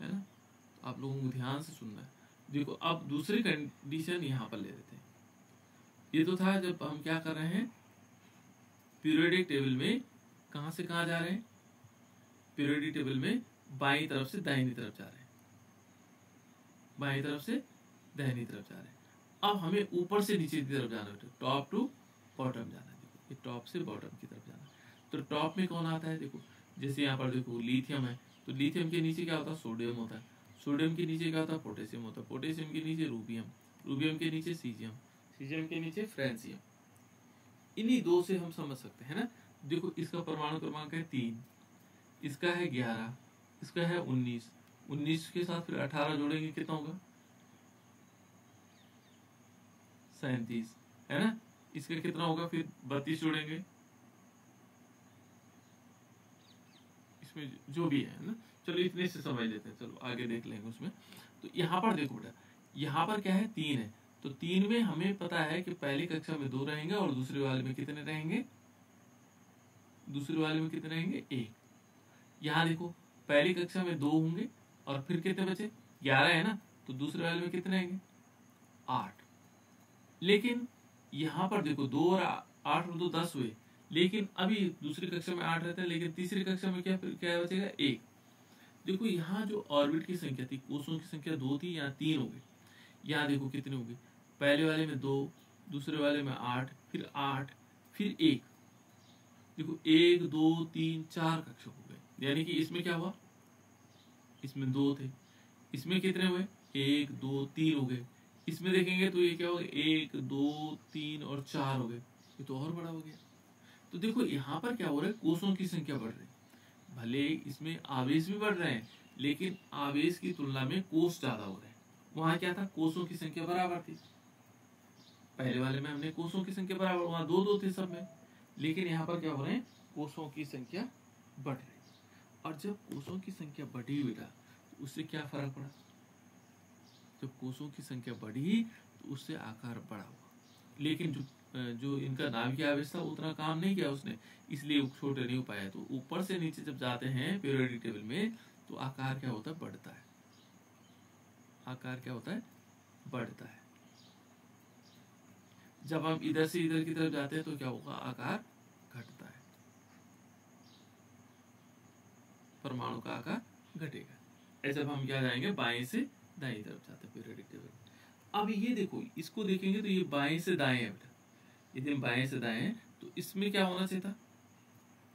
है ना। तो आप लोगों को ध्यान से सुनना है। देखो अब दूसरी कंडीशन यहाँ पर ले लेते हैं। ये तो था जब हम क्या कर रहे हैं, पीरियोडिक टेबल में कहां से कहां जा रहे हैं, पीरियोडिक टेबल में बाईं तरफ से दाहिनी तरफ जा रहे हैं, बाईं तरफ से दाहिनी तरफ जा रहे हैं। अब हमें ऊपर से नीचे की तरफ जाना है, टॉप टू बॉटम जाना है। देखो ये टॉप से बॉटम की तरफ जाना है। तो टॉप में कौन आता है, देखो जैसे यहाँ पर देखो लिथियम है, तो लिथियम के नीचे क्या होता है, सोडियम होता है। सोडियम के नीचे क्या होता है, पोटेशियम होता है। पोटेशियम के नीचे रूबियम, रूबियम के नीचे सीजियम, सीजियम के नीचे फ्रांसियम। इन्हीं दो से हम समझ सकते हैं ना। देखो इसका परमाणु क्रमांक है 3, इसका है 11, इसका है 19, 19 के साथ फिर 18 जोड़ेंगे कितना होगा, 37, है ना। इसका कितना होगा, फिर 32 जोड़ेंगे, इसमें जो भी है ना। चलो इतने से समझ लेते हैं, चलो आगे देख लेंगे उसमें। तो यहाँ पर देखो बेटा, यहाँ पर क्या है 3 है, तो 3 में हमें पता है कि पहली कक्षा में 2 रहेंगे और दूसरे वाले में कितने रहेंगे, दूसरे वाले में कितने रहेंगे 1। यहाँ देखो पहली कक्षा में 2 होंगे और फिर कितने बचे 11 है ना, तो दूसरे वाले में कितने रहेंगे 8। लेकिन यहाँ पर देखो 2 और 8 और 2 10 हुए, लेकिन अभी दूसरी कक्षा में 8 रहते हैं, लेकिन तीसरी कक्षा में क्या क्या बचेगा 1। देखो यहाँ जो ऑर्बिट की संख्या थी, कोषों की संख्या 2 थी, यहाँ 3 हो गई। यहाँ देखो कितने हो गए, पहले वाले में 2, दूसरे वाले में 8, फिर 8, फिर 1। देखो 1 2 3 4 कक्षा हो गए, यानी कि इसमें क्या हुआ, इसमें 2 थे, इसमें कितने हुए 1 2 3 हो गए। इसमें देखेंगे तो ये क्या हो गया 1 2 3 और 4 हो गए, ये तो और बड़ा हो गया। तो देखो यहाँ पर क्या हो रहा है, कोषों की संख्या बढ़ रही है। भले इसमें आवेश भी बढ़ रहे हैं, लेकिन आवेश की तुलना में कोष ज्यादा हो रहे हैं। वहां क्या था, कोषों की संख्या बराबर थी, पहले वाले में हमने कोषों की संख्या बराबर, वहां 2 2 थे सब में। लेकिन यहाँ पर क्या हो रहे हैं, कोषों की संख्या बढ़ रही है। और जब कोषों की संख्या बढ़ी बेटा, तो उससे क्या फर्क पड़ा, जब कोषों की संख्या बढ़ी तो उससे आकार बढ़ा हुआ। लेकिन जो इनका नाभिकीय आवेश था उतना काम नहीं किया उसने, इसलिए वो छोटे नहीं हो पाया। तो ऊपर से नीचे जब जाते हैं पीरियोडिक टेबल में, तो आकार क्या होता है, बढ़ता है। आकार क्या होता है, बढ़ता है। जब हम इधर से इधर की तरफ जाते हैं तो क्या होगा, आकार घटता है, परमाणु का आकार घटेगा। ऐसे जब हम क्या जाएंगे, बाएं से दाएं तरफ जाते हैं पीरियोडिक टेबल। अब ये देखो, इसको देखेंगे तो ये बाएं से दाएं है बेटा, यदि बाएं से दाएं, तो इसमें क्या होना चाहिए था,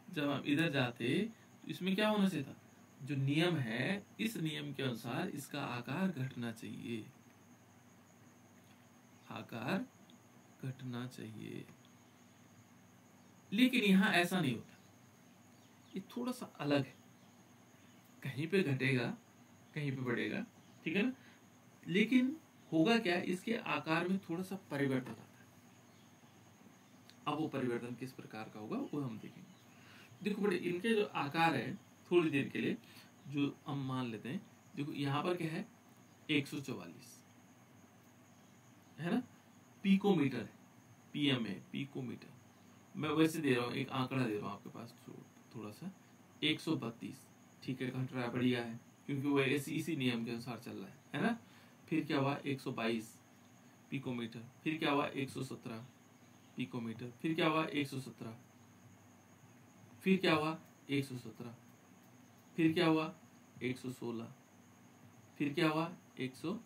जब हम इधर जाते तो इसमें क्या होना चाहिए था, जो नियम है इस नियम के अनुसार इसका आकार घटना चाहिए, आकार घटना चाहिए। लेकिन यहाँ ऐसा नहीं होता, ये थोड़ा सा अलग है, कहीं पे घटेगा कहीं पे बढ़ेगा, ठीक है ना। लेकिन होगा क्या, इसके आकार में थोड़ा सा परिवर्तन आता है। अब वो परिवर्तन किस प्रकार का होगा वो हम देखेंगे। देखो बड़े, इनके जो आकार है थोड़ी देर के लिए जो हम मान लेते हैं, देखो यहाँ पर क्या है 144 है ना, पिकोमीटर है, पीएम है पिकोमीटर। मैं वैसे दे रहा हूँ, एक आंकड़ा दे रहा हूँ आपके पास थोड़ा सा, 132, ठीक है, घट रहा है, बढ़िया है, क्योंकि वो इसी नियम के अनुसार चल रहा है ना। फिर क्या हुआ 122 पिकोमीटर, फिर क्या हुआ 117 पिकोमीटर, फिर क्या हुआ 117, फिर क्या हुआ 117, फिर क्या हुआ 116, फिर क्या हुआ 115,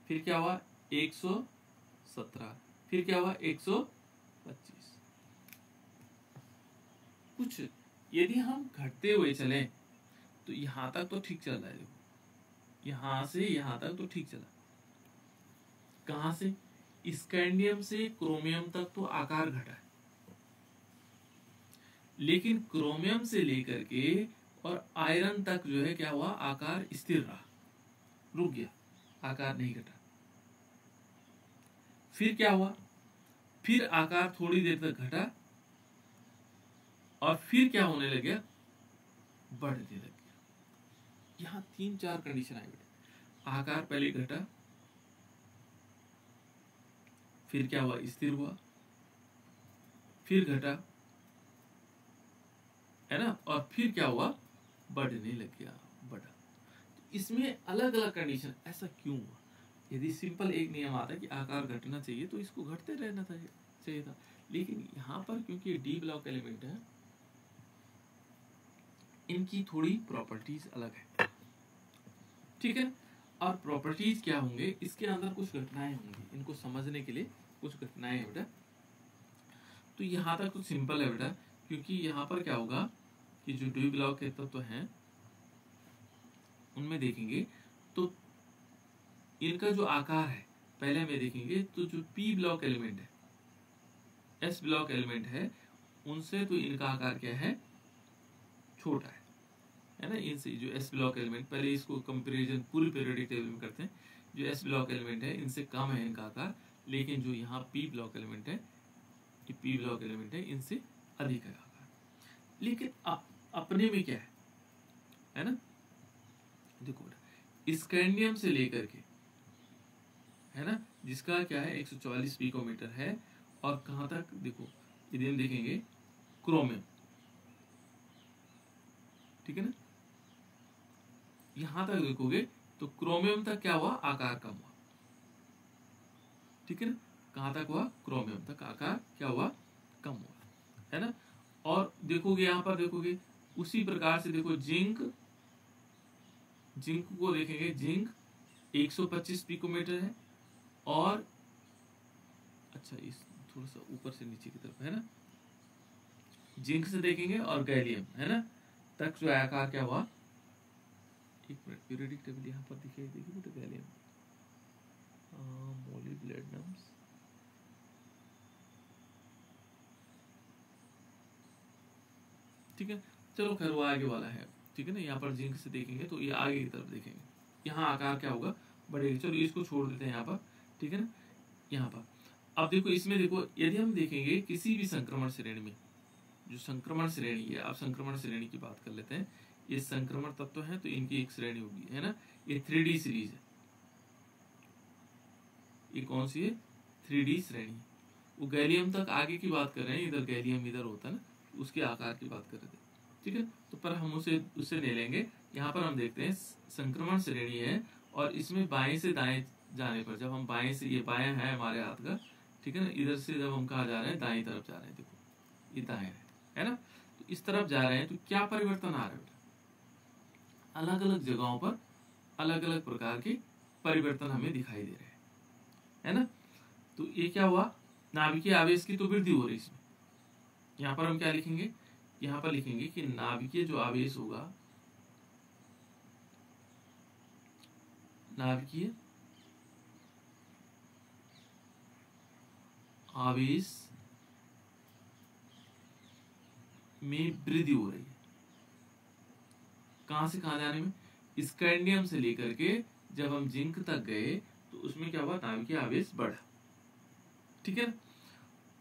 फिर क्या हुआ 117, फिर क्या हुआ 125। कुछ यदि हम घटते हुए चलें तो यहां तक तो ठीक चल रहा है, देखो यहां से यहां तक तो ठीक चला, कहां से, स्कैंडियम से क्रोमियम तक तो आकार घटा है, लेकिन क्रोमियम से लेकर के और आयरन तक जो है क्या हुआ, आकार स्थिर रहा, रुक गया, आकार नहीं घटा। फिर क्या हुआ, फिर आकार थोड़ी देर तक घटा और फिर क्या होने लग गया, बढ़ने लग गया। यहां 3-4 कंडीशन आई बेटे, आकार पहले घटा, फिर क्या हुआ, स्थिर हुआ, फिर घटा, है ना, और फिर क्या हुआ, बढ़ने लग गया, बढ़ा। तो इसमें अलग अलग कंडीशन, ऐसा क्यों हुआ। यदि सिंपल एक नियम आता है कि आकार घटना चाहिए तो इसको घटते रहना चाहिए था, लेकिन यहाँ पर क्योंकि डी ब्लॉक एलिमेंट है, इनकी थोड़ी प्रॉपर्टीज अलग है, ठीक है। और प्रॉपर्टीज क्या होंगे, इसके अंदर कुछ घटनाएं होंगी, इनको समझने के लिए कुछ घटनाएं है बेटा। तो यहाँ तक तो सिंपल है बेटा, क्योंकि यहाँ पर क्या होगा कि जो डी ब्लॉक के तत्व हैं उनमें देखेंगे तो इनका जो आकार है, पहले में देखेंगे तो जो पी ब्लॉक एलिमेंट है, एस ब्लॉक एलिमेंट है, उनसे तो इनका आकार क्या है, छोटा है ना। इनसे जो एस ब्लॉक एलिमेंट, पहले इसको कंपैरिजन पूरी पीरियोडिक टेबल में करते हैं, जो एस ब्लॉक एलिमेंट है इनसे कम है इनका आकार, लेकिन जो यहाँ पी ब्लॉक एलिमेंट है, ये पी ब्लॉक एलिमेंट है, इनसे अधिक है आकार। लेकिन अपने में क्या है ना, देखो बेटा, स्कैंडियम से लेकर के, है ना, जिसका क्या है 144 पिकोमीटर है, और कहां तक देखो, यदि हम देखेंगे क्रोमियम, ठीक है ना, यहां तक देखोगे तो क्रोमियम तक क्या हुआ, आकार कम हुआ, ठीक है ना। कहां तक हुआ, क्रोमियम तक आकार क्या हुआ, कम हुआ, है ना। और देखोगे यहां पर देखोगे उसी प्रकार से, देखो जिंक को देखेंगे, जिंक 125 पिकोमीटर है, और अच्छा इस थोड़ा सा ऊपर से नीचे की तरफ है ना, जिंक से देखेंगे और गैलियम, है ना, तक जो आकार क्या हुआ, एक मिनट, पीरियोडिक टेबल यहाँ पर दिखाई देगी तो गैलियम, मोलिब्डेनम्स, ठीक है, चलो खैर वो आगे वाला है, ठीक है ना। यहाँ पर जिंक से देखेंगे तो ये आगे की तरफ देखेंगे, यहाँ आकार क्या होगा, बढ़ेगा। चलो इसको छोड़ देते हैं यहाँ पर, ठीक है ना। यहाँ पर अब देखो, इसमें देखो, यदि हम देखेंगे किसी भी संक्रमण श्रेणी में, जो संक्रमण श्रेणी है, अब संक्रमण श्रेणी की बात कर लेते हैं, ये संक्रमण तत्व है तो इनकी एक श्रेणी होगी, है ना, ये 3D सीरीज है, ये कौन सी है, 3D श्रेणी। वो गैलियम तक आगे की बात कर रहे हैं, इधर गैलियम इधर होता है ना, उसके आकार की बात कर रहे थे, ठीक है। तो पर हम उससे नहीं लेंगे, यहाँ पर हम देखते हैं संक्रमण श्रेणी है, और इसमें बाएं से दाएं जाने पर, जब हम बाएं से, ये बाएं है हमारे हाथ का, ठीक है ना, इधर से जब हम कहा जा रहे हैं, दाएं तरफ जा रहे हैं, देखो ये दाएं है ना, तो इस तरफ जा रहे हैं तो क्या परिवर्तन आ रहा है, अलग अलग जगहों पर अलग अलग प्रकार के परिवर्तन हमें दिखाई दे रहे हैं, है ना। तो ये क्या हुआ, नाभिकीय आवेश की तो वृद्धि हो रही है इसमें। यहाँ पर हम क्या लिखेंगे, यहाँ पर लिखेंगे कि नाभिकीय जो आवेश होगा, नाभिकीय आवेश में वृद्धि हो रही है। कहां से कहां जाने में? स्कैंडियम से लेकर के जब हम जिंक तक गए तो उसमें क्या हुआ, नाभिकीय आवेश बढ़ा। ठीक है।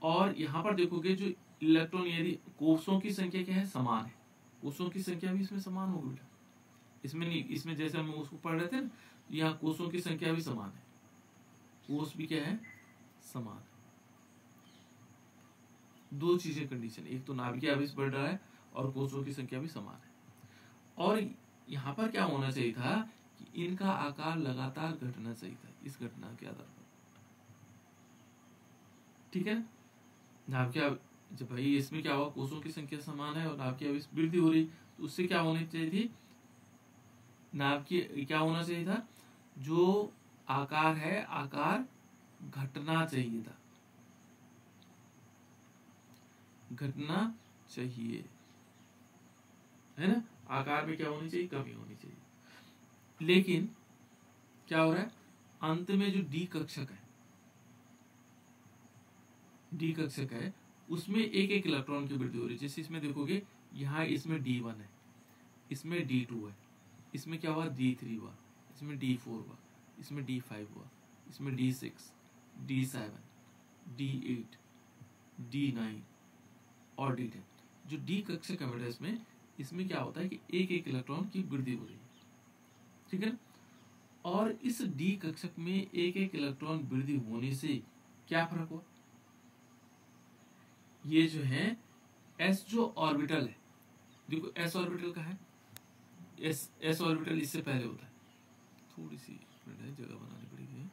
और यहाँ पर देखोगे जो इलेक्ट्रॉन, यदि कोषों की संख्या क्या है, समान है, कोषों की संख्या भी इसमें समान होगी बेटा। इसमें नहीं, इसमें जैसे हम उसको पढ़ रहे थे ना, यहाँ कोषों की संख्या भी समान है, कोष भी क्या है, समान है। दो चीजें कंडीशन, एक तो नाभिकीय आवेश बढ़ रहा है और कोषों की संख्या भी समान है। और यहाँ पर क्या होना चाहिए था कि इनका आकार लगातार घटना चाहिए था इस घटना के आधार पर। ठीक है। नाभिकीय, जब भाई इसमें क्या हुआ, कोषों की संख्या समान है और नाभिकीय आवेश वृद्धि हो रही, तो उससे क्या होनी चाहिए थी, नाभिकीय क्या होना चाहिए था, जो आकार है आकार घटना चाहिए था, घटना चाहिए, है ना। आकार में क्या होनी चाहिए, कमी होनी चाहिए। लेकिन क्या हो रहा है, अंत में जो डी कक्षक है, डी कक्षक है, उसमें एक एक इलेक्ट्रॉन की वृद्धि हो रही है। जैसे इसमें देखोगे, यहाँ इसमें D1 है, इसमें D2 है, इसमें क्या हुआ, D3 हुआ, इसमें D4 हुआ, इसमें D5 हुआ, इसमें D6, D7, D8, D9 और D10। जो डी कक्षक है बेटा, इसमें क्या होता है कि एक एक इलेक्ट्रॉन की वृद्धि हो रही है। ठीक है। और इस डी कक्षक में एक एक इलेक्ट्रॉन वृद्धि होने से क्या फर्क हुआ, ये जो है एस जो ऑर्बिटल है, देखो एस ऑर्बिटल का है, एस ऑर्बिटल इससे पहले होता है, थोड़ी सी जगह बनानी पड़ेगी,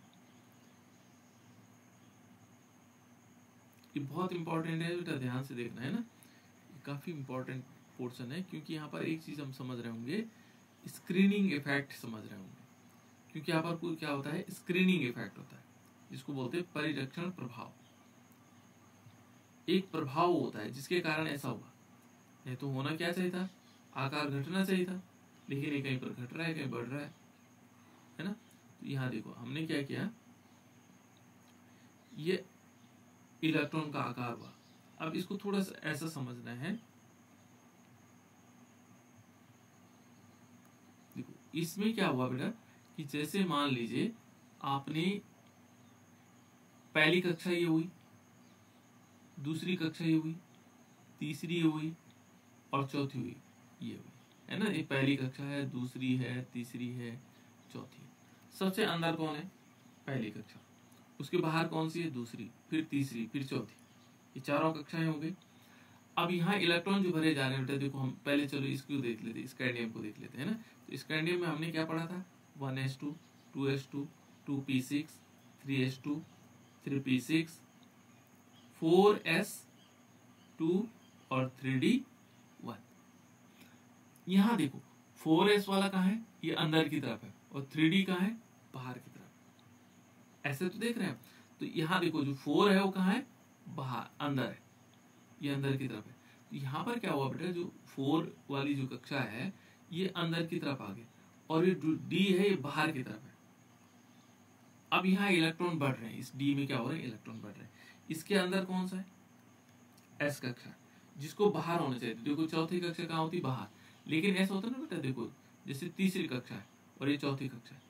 ये बहुत इंपॉर्टेंट है बेटा, ध्यान से देखना है ना, ये काफी इंपॉर्टेंट पोर्शन है, क्योंकि यहाँ पर एक चीज हम समझ रहे होंगे, स्क्रीनिंग इफेक्ट समझ रहे होंगे, क्योंकि यहाँ पर क्या होता है, स्क्रीनिंग इफेक्ट होता है, जिसको बोलते हैं परिरक्षण प्रभाव। एक प्रभाव होता है जिसके कारण ऐसा हुआ, नहीं तो होना क्या चाहिए था, आकार घटना चाहिए था, लेकिन ये कहीं पर घट रहा है, कहीं बढ़ रहा है ना। तो यहाँ देखो हमने क्या किया, ये इलेक्ट्रॉन का आकार हुआ। अब इसको थोड़ा सा ऐसा समझना है, देखो इसमें क्या हुआ बेटा, कि जैसे मान लीजिए आपने पहली कक्षा ये हुई, दूसरी कक्षा ये हुई, तीसरी ये हुई और चौथी हुई, ये हुई, है ना। ये पहली कक्षा है, दूसरी है, तीसरी है, चौथी है। सबसे अंदर कौन है, पहली कक्षा, उसके बाहर कौन सी है, दूसरी, फिर तीसरी, फिर चौथी, ये चारों कक्षाएं हो गई। अब यहाँ इलेक्ट्रॉन जो भरे जा रहे हैं बेटा, देखो हम पहले चलो इसको देख लेते, स्कैंडियम को देख लेते हैं ना। तो स्कैंडियम में हमने क्या पढ़ा था, 1s2, 2s2, 2p6, 3s2, 3p6, 4s2 और 3d1। यहाँ देखो 4s वाला कहाँ है, ये अंदर की तरफ है, और 3d कहाँ है, बाहर की तरफ। ऐसे तो देख रहे हैं। तो यहाँ देखो जो 4 है वो कहाँ है, बाहर, अंदर है, ये अंदर की तरफ है। तो यहाँ पर क्या हुआ बेटा, जो 4 वाली जो कक्षा है ये अंदर की तरफ आ गई, और ये डी है ये बाहर की तरफ है। अब यहाँ इलेक्ट्रॉन बढ़ रहे हैं, इस डी में क्या हो रहा है, इलेक्ट्रॉन बढ़ रहे हैं। इसके अंदर कौन सा है, एस कक्षा, जिसको बाहर होना चाहिए। देखो चौथी कक्षा कहाँ होती, बाहर, लेकिन ऐसा होता है ना बेटा, देखो जैसे तीसरी कक्षा है और ये चौथी कक्षा है,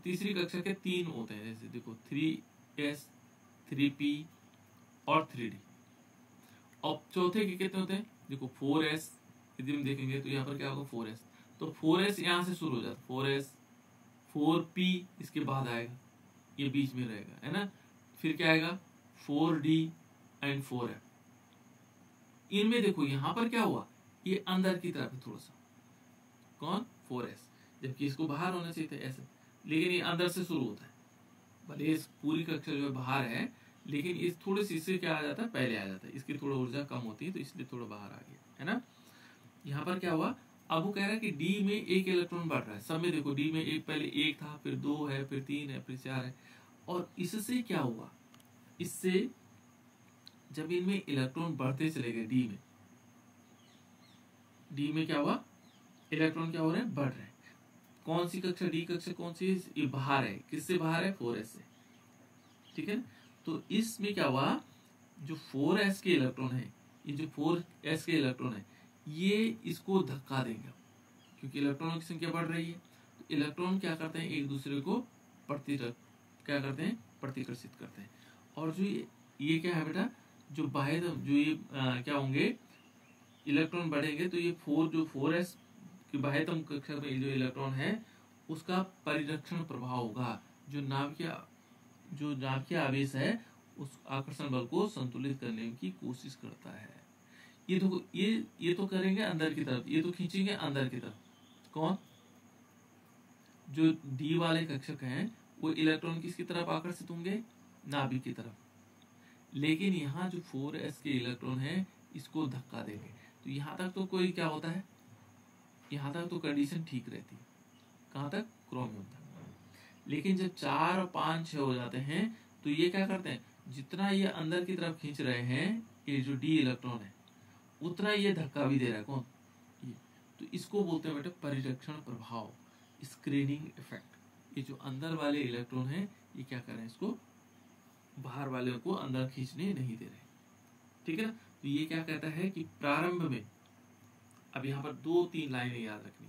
तीसरी कक्षा के 3 होते हैं, जैसे देखो 3s, 3p और 3d। और चौथे के कितने होते हैं, देखो 4s, यदि हम देखेंगे तो यहाँ पर क्या होगा, 4s, तो 4s यहाँ से शुरू हो जाता है, 4s, 4p इसके बाद आएगा, ये बीच में रहेगा, है ना। फिर क्या आएगा, 4d एंड 4f। इनमें देखो यहाँ पर क्या हुआ, ये अंदर की तरफ है थोड़ा सा, कौन, 4s, जबकि इसको बाहर होना चाहिए था ऐसे, लेकिन ये अंदर से शुरू होता है। भले इस पूरी कक्षा जो है बाहर है, लेकिन इस थोड़े से इससे क्या आ जाता है, पहले आ जाता है, इसकी थोड़ा ऊर्जा कम होती है, तो इसलिए थोड़ा बाहर आ गया, है ना। यहाँ पर क्या हुआ, अब वो कह रहा है कि डी में एक इलेक्ट्रॉन बढ़ रहा है। सब में देखो डी में एक, पहले 1 था, फिर 2 है, फिर 3 है, फिर 4 है। और इससे क्या हुआ, इससे जब इनमें इलेक्ट्रॉन बढ़ते चले गए, डी में क्या हुआ, इलेक्ट्रॉन क्या हो रहे हैं, बढ़ रहे हैं। कौन सी कक्षा, डी कक्षा कौन सी है, ये बाहर है, किससे बाहर है, 4s से, ठीक है। तो इसमें क्या हुआ, जो 4s के इलेक्ट्रॉन है ये जो 4s के इलेक्ट्रॉन है ये इसको धक्का देंगे, क्योंकि इलेक्ट्रॉनों की संख्या बढ़ रही है। तो इलेक्ट्रॉन क्या करते हैं, एक दूसरे को प्रतिकर्षित करते हैं। और जो ये क्या है बेटा, जो बाह्यतम जो ये क्या होंगे, इलेक्ट्रॉन बढ़ेंगे, तो ये 4s की बाह्यतम कक्षा में जो इलेक्ट्रॉन है उसका परिरक्षण प्रभाव होगा। जो नाभिकीय आवेश है उस आकर्षण बल को संतुलित करने की कोशिश करता है। ये तो ये तो करेंगे अंदर की तरफ, ये तो खींचेंगे अंदर की तरफ। कौन, जो डी वाले कक्षक हैं वो इलेक्ट्रॉन किसकी तरफ आकर्षित होंगे, नाभिक की तरफ। लेकिन यहाँ जो 4s के इलेक्ट्रॉन है इसको धक्का देंगे। तो यहाँ तक तो कोई क्या होता है, यहाँ तक तो कंडीशन ठीक रहती है, कहाँ तक, क्रोमियम तक। लेकिन जब 4 और 5 6 हो जाते हैं तो ये क्या करते हैं, जितना ये अंदर की तरफ खींच रहे हैं ये जो डी इलेक्ट्रॉन है उतना ये धक्का भी दे रहा है। कौन, ये। तो इसको बोलते हैं बेटा परिरक्षण प्रभाव, स्क्रीनिंग इफेक्ट। ये जो अंदर वाले इलेक्ट्रॉन है ये क्या कर रहे हैं, इसको बाहर वाले को अंदर खींचने नहीं दे रहे। ठीक है ना। तो ये क्या कहता है कि प्रारंभ में, अब यहाँ पर 2-3 लाइनें याद रखनी।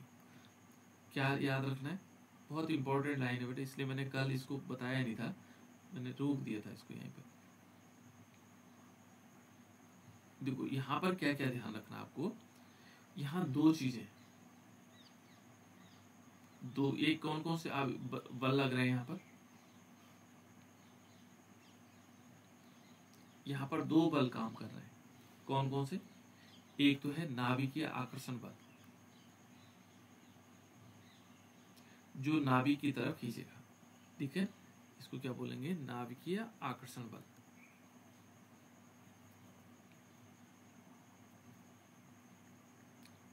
क्या याद रखना है, बहुत इंपॉर्टेंट लाइन है बेटा, इसलिए मैंने कल इसको बताया नहीं था, मैंने रोक दिया था इसको यहीं पर। देखो यहाँ पर क्या क्या ध्यान रखना आपको, यहाँ 2 चीजें, एक कौन कौन से बल लग रहे हैं यहाँ पर 2 बल काम कर रहे हैं। कौन कौन से, एक तो है नाभिकीय आकर्षण बल, जो नाभिक की तरफ खींचेगा। ठीक है, इसको क्या बोलेंगे, नाभिकीय आकर्षण बल।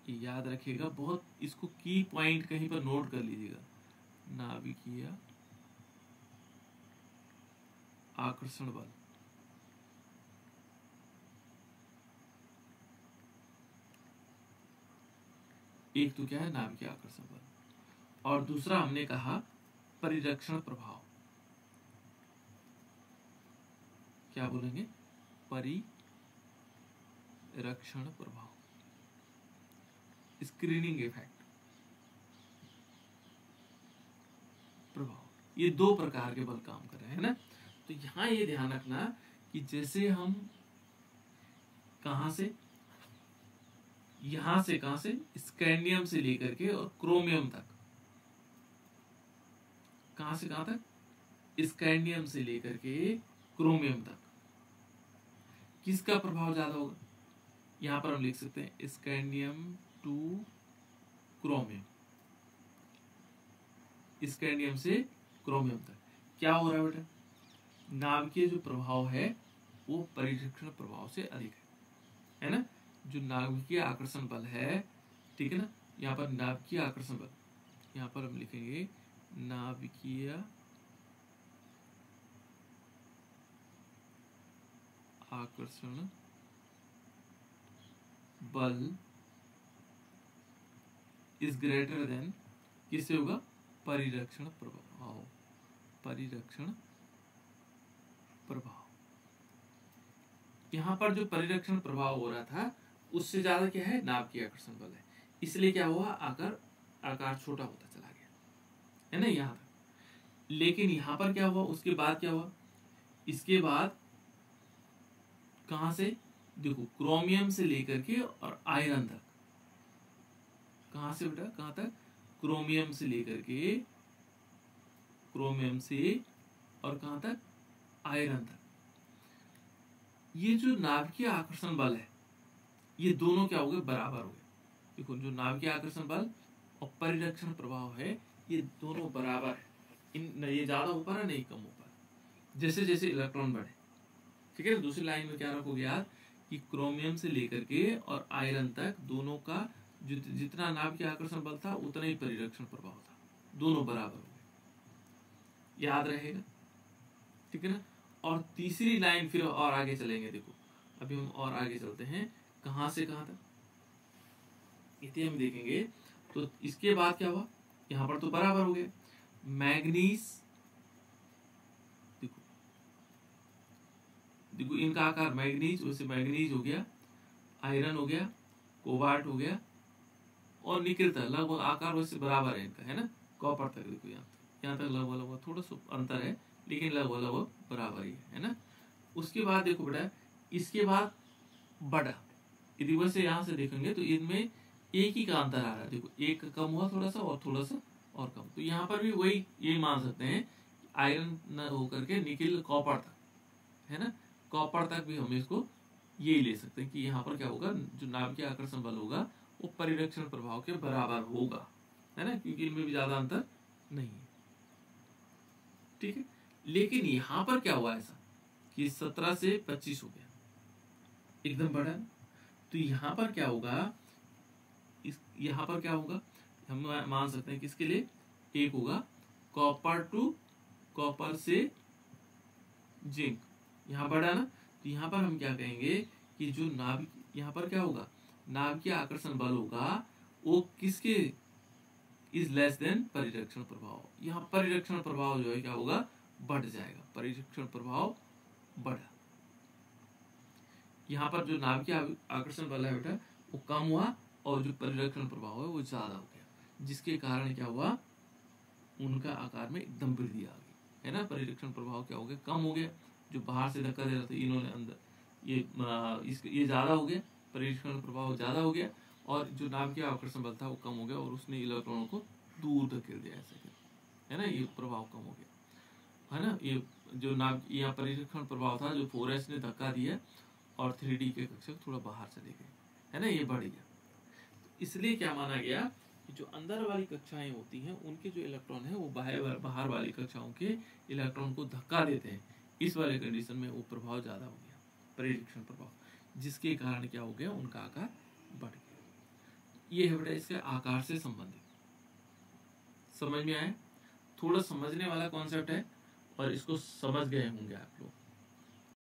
याद रखिएगा, बहुत इसको की पॉइंट कहीं पर नोट कर लीजिएगा, नाभिकीय आकर्षण बल। एक तो क्या है, नाभिकीय आकर्षण बल, और दूसरा हमने कहा परिरक्षण प्रभाव। क्या बोलेंगे, परिरक्षण प्रभाव, स्क्रीनिंग इफेक्ट प्रभाव। ये 2 प्रकार के बल काम कर रहे हैं ना। तो यहां ये ध्यान रखना कि जैसे हम कहां से, यहां से कहां से, स्कैंडियम से लेकर के और क्रोमियम तक, कहां से कहां तक, स्कैंडियम से लेकर के क्रोमियम तक, किसका प्रभाव ज्यादा होगा, यहां पर हम लिख सकते हैं स्कैंडियम टू क्रोमियम, स्कैंडियम से क्रोमियम तक। क्या हो रहा है बेटा, नाभिकीय जो प्रभाव है वो परिरक्षण प्रभाव से अधिक है ना। जो नाभिकीय आकर्षण बल है, ठीक है ना, यहाँ पर नाभिकीय आकर्षण बल, यहाँ पर हम लिखेंगे नाभिकीय आकर्षण बल इज ग्रेटर देन, किससे होगा, परिरक्षण प्रभाव, परिरक्षण प्रभाव। यहां पर जो परिरक्षण प्रभाव हो रहा था उससे ज्यादा क्या है, नाभिकीय आकर्षण बल है, इसलिए क्या हुआ, आकार छोटा होता चला गया, है ना यहां तक। लेकिन यहां पर क्या हुआ, उसके बाद क्या हुआ, इसके बाद कहां से, देखो क्रोमियम से लेकर के और आयरन तक, कहां से बेटा, कहां तक, क्रोमियम से लेकर के, क्रोमियम से और कहां तक, आयरन तक। ये जो नाभिकीय आकर्षण बल है ये दोनों क्या हो गए, बराबर हो गए। देखो जो नाभिकीय आकर्षण बल और परिरक्षण प्रभाव है ये दोनों बराबर है, इन ये ज्यादा ऊपर है नहीं कम ऊपर, जैसे जैसे इलेक्ट्रॉन बढ़े। ठीक है, दूसरी लाइन में क्या रखोगे याद, कि क्रोमियम से लेकर के और आयरन तक दोनों का जितना नाभिकीय आकर्षण बल था उतना ही परिरक्षण प्रभाव था, दोनों बराबर हो गए, याद रहेगा। ठीक है ना। और तीसरी लाइन फिर और आगे चलेंगे, देखो अभी हम और आगे चलते हैं, कहां से कहां तक, इतने हम देखेंगे। तो इसके बाद क्या हुआ, यहां पर तो बराबर हो गए, मैग्नीज, देखो देखो इनका आकार मैग्नीज, वैसे मैग्नीज हो गया आयरन हो गया, कोबाल्ट हो गया और निकेल तक लगभग आकार वैसे बराबर है इनका, है ना। कॉपर तक देखो यहाँ तक लगभग थोड़ा सा अंतर है, लेकिन लगभग बराबर ही है ना। उसके बाद देखो बेटा, इसके बाद बड़ा, यदि वैसे यहाँ से देखेंगे तो इनमें एक ही का अंतर आ रहा है। देखो एक कम हुआ थोड़ा सा और थोड़ा सा और कम, तो यहाँ पर भी वही ये मान सकते हैं आयरन न होकर के निकेल कॉपर तक, है ना। कॉपर तक भी हम इसको यही ले सकते हैं कि यहाँ पर क्या होगा, जो नाभिकीय आकर्षण बल होगा वो परिरक्षण प्रभाव के बराबर होगा, है ना, क्योंकि इनमें भी ज्यादा अंतर नहीं है। ठीक है, लेकिन यहाँ पर क्या हुआ ऐसा कि 17 से 25 हो गया, एकदम बड़ा। तो यहाँ पर क्या होगा, यहाँ पर क्या होगा, हम मान सकते हैं कि इसके लिए एक होगा कॉपर टू कॉपर से जिंक, यहाँ बड़ा ना। तो यहाँ पर हम क्या कहेंगे कि जो नाभिक, यहाँ पर क्या होगा, नाभिकीय आकर्षण बल होगा वो किसके इज लेस देन परिरक्षण प्रभाव। यहाँ परिरक्षण प्रभाव जो है क्या होगा, बढ़ जाएगा, परिरक्षण प्रभाव बढ़ा। यहाँ पर जो नाभिकीय आकर्षण बल है बेटा वो कम हुआ और जो परिरक्षण प्रभाव है वो ज्यादा हो गया, जिसके कारण क्या हुआ, उनका आकार में एकदम वृद्धि आ गई, है ना। परिरक्षण प्रभाव क्या हो गया, कम हो गया। जो बाहर से धक्का दे रहा था इन्होंने अंदर, ये ज्यादा हो गया, परिरक्षण प्रभाव ज्यादा हो गया और जो नाभिकीय आकर्षण बल था वो कम हो गया और उसने इलेक्ट्रॉनों को दूर धकेल दिया ऐसे, है ना। ये प्रभाव कम हो गया, है ना। ये जो यहाँ परिरक्षण प्रभाव था, जो 4s ने धक्का दिया और 3D के कक्षक थोड़ा बाहर चले गए, है ना, ये बढ़ गया। इसलिए क्या माना गया कि जो अंदर वाली कक्षाएं होती हैं उनके जो इलेक्ट्रॉन है वो बाहर वाली कक्षाओं के इलेक्ट्रॉन को धक्का देते हैं। इस वाले कंडीशन में वो प्रभाव ज्यादा हो गया, परिरक्षण प्रभाव, जिसके कारण क्या हो गया, उनका आकार बढ़ गया। ये है बेटा इसके आकार से संबंधित। समझ में आया, थोड़ा समझने वाला कॉन्सेप्ट है और इसको समझ गए होंगे आप लोग।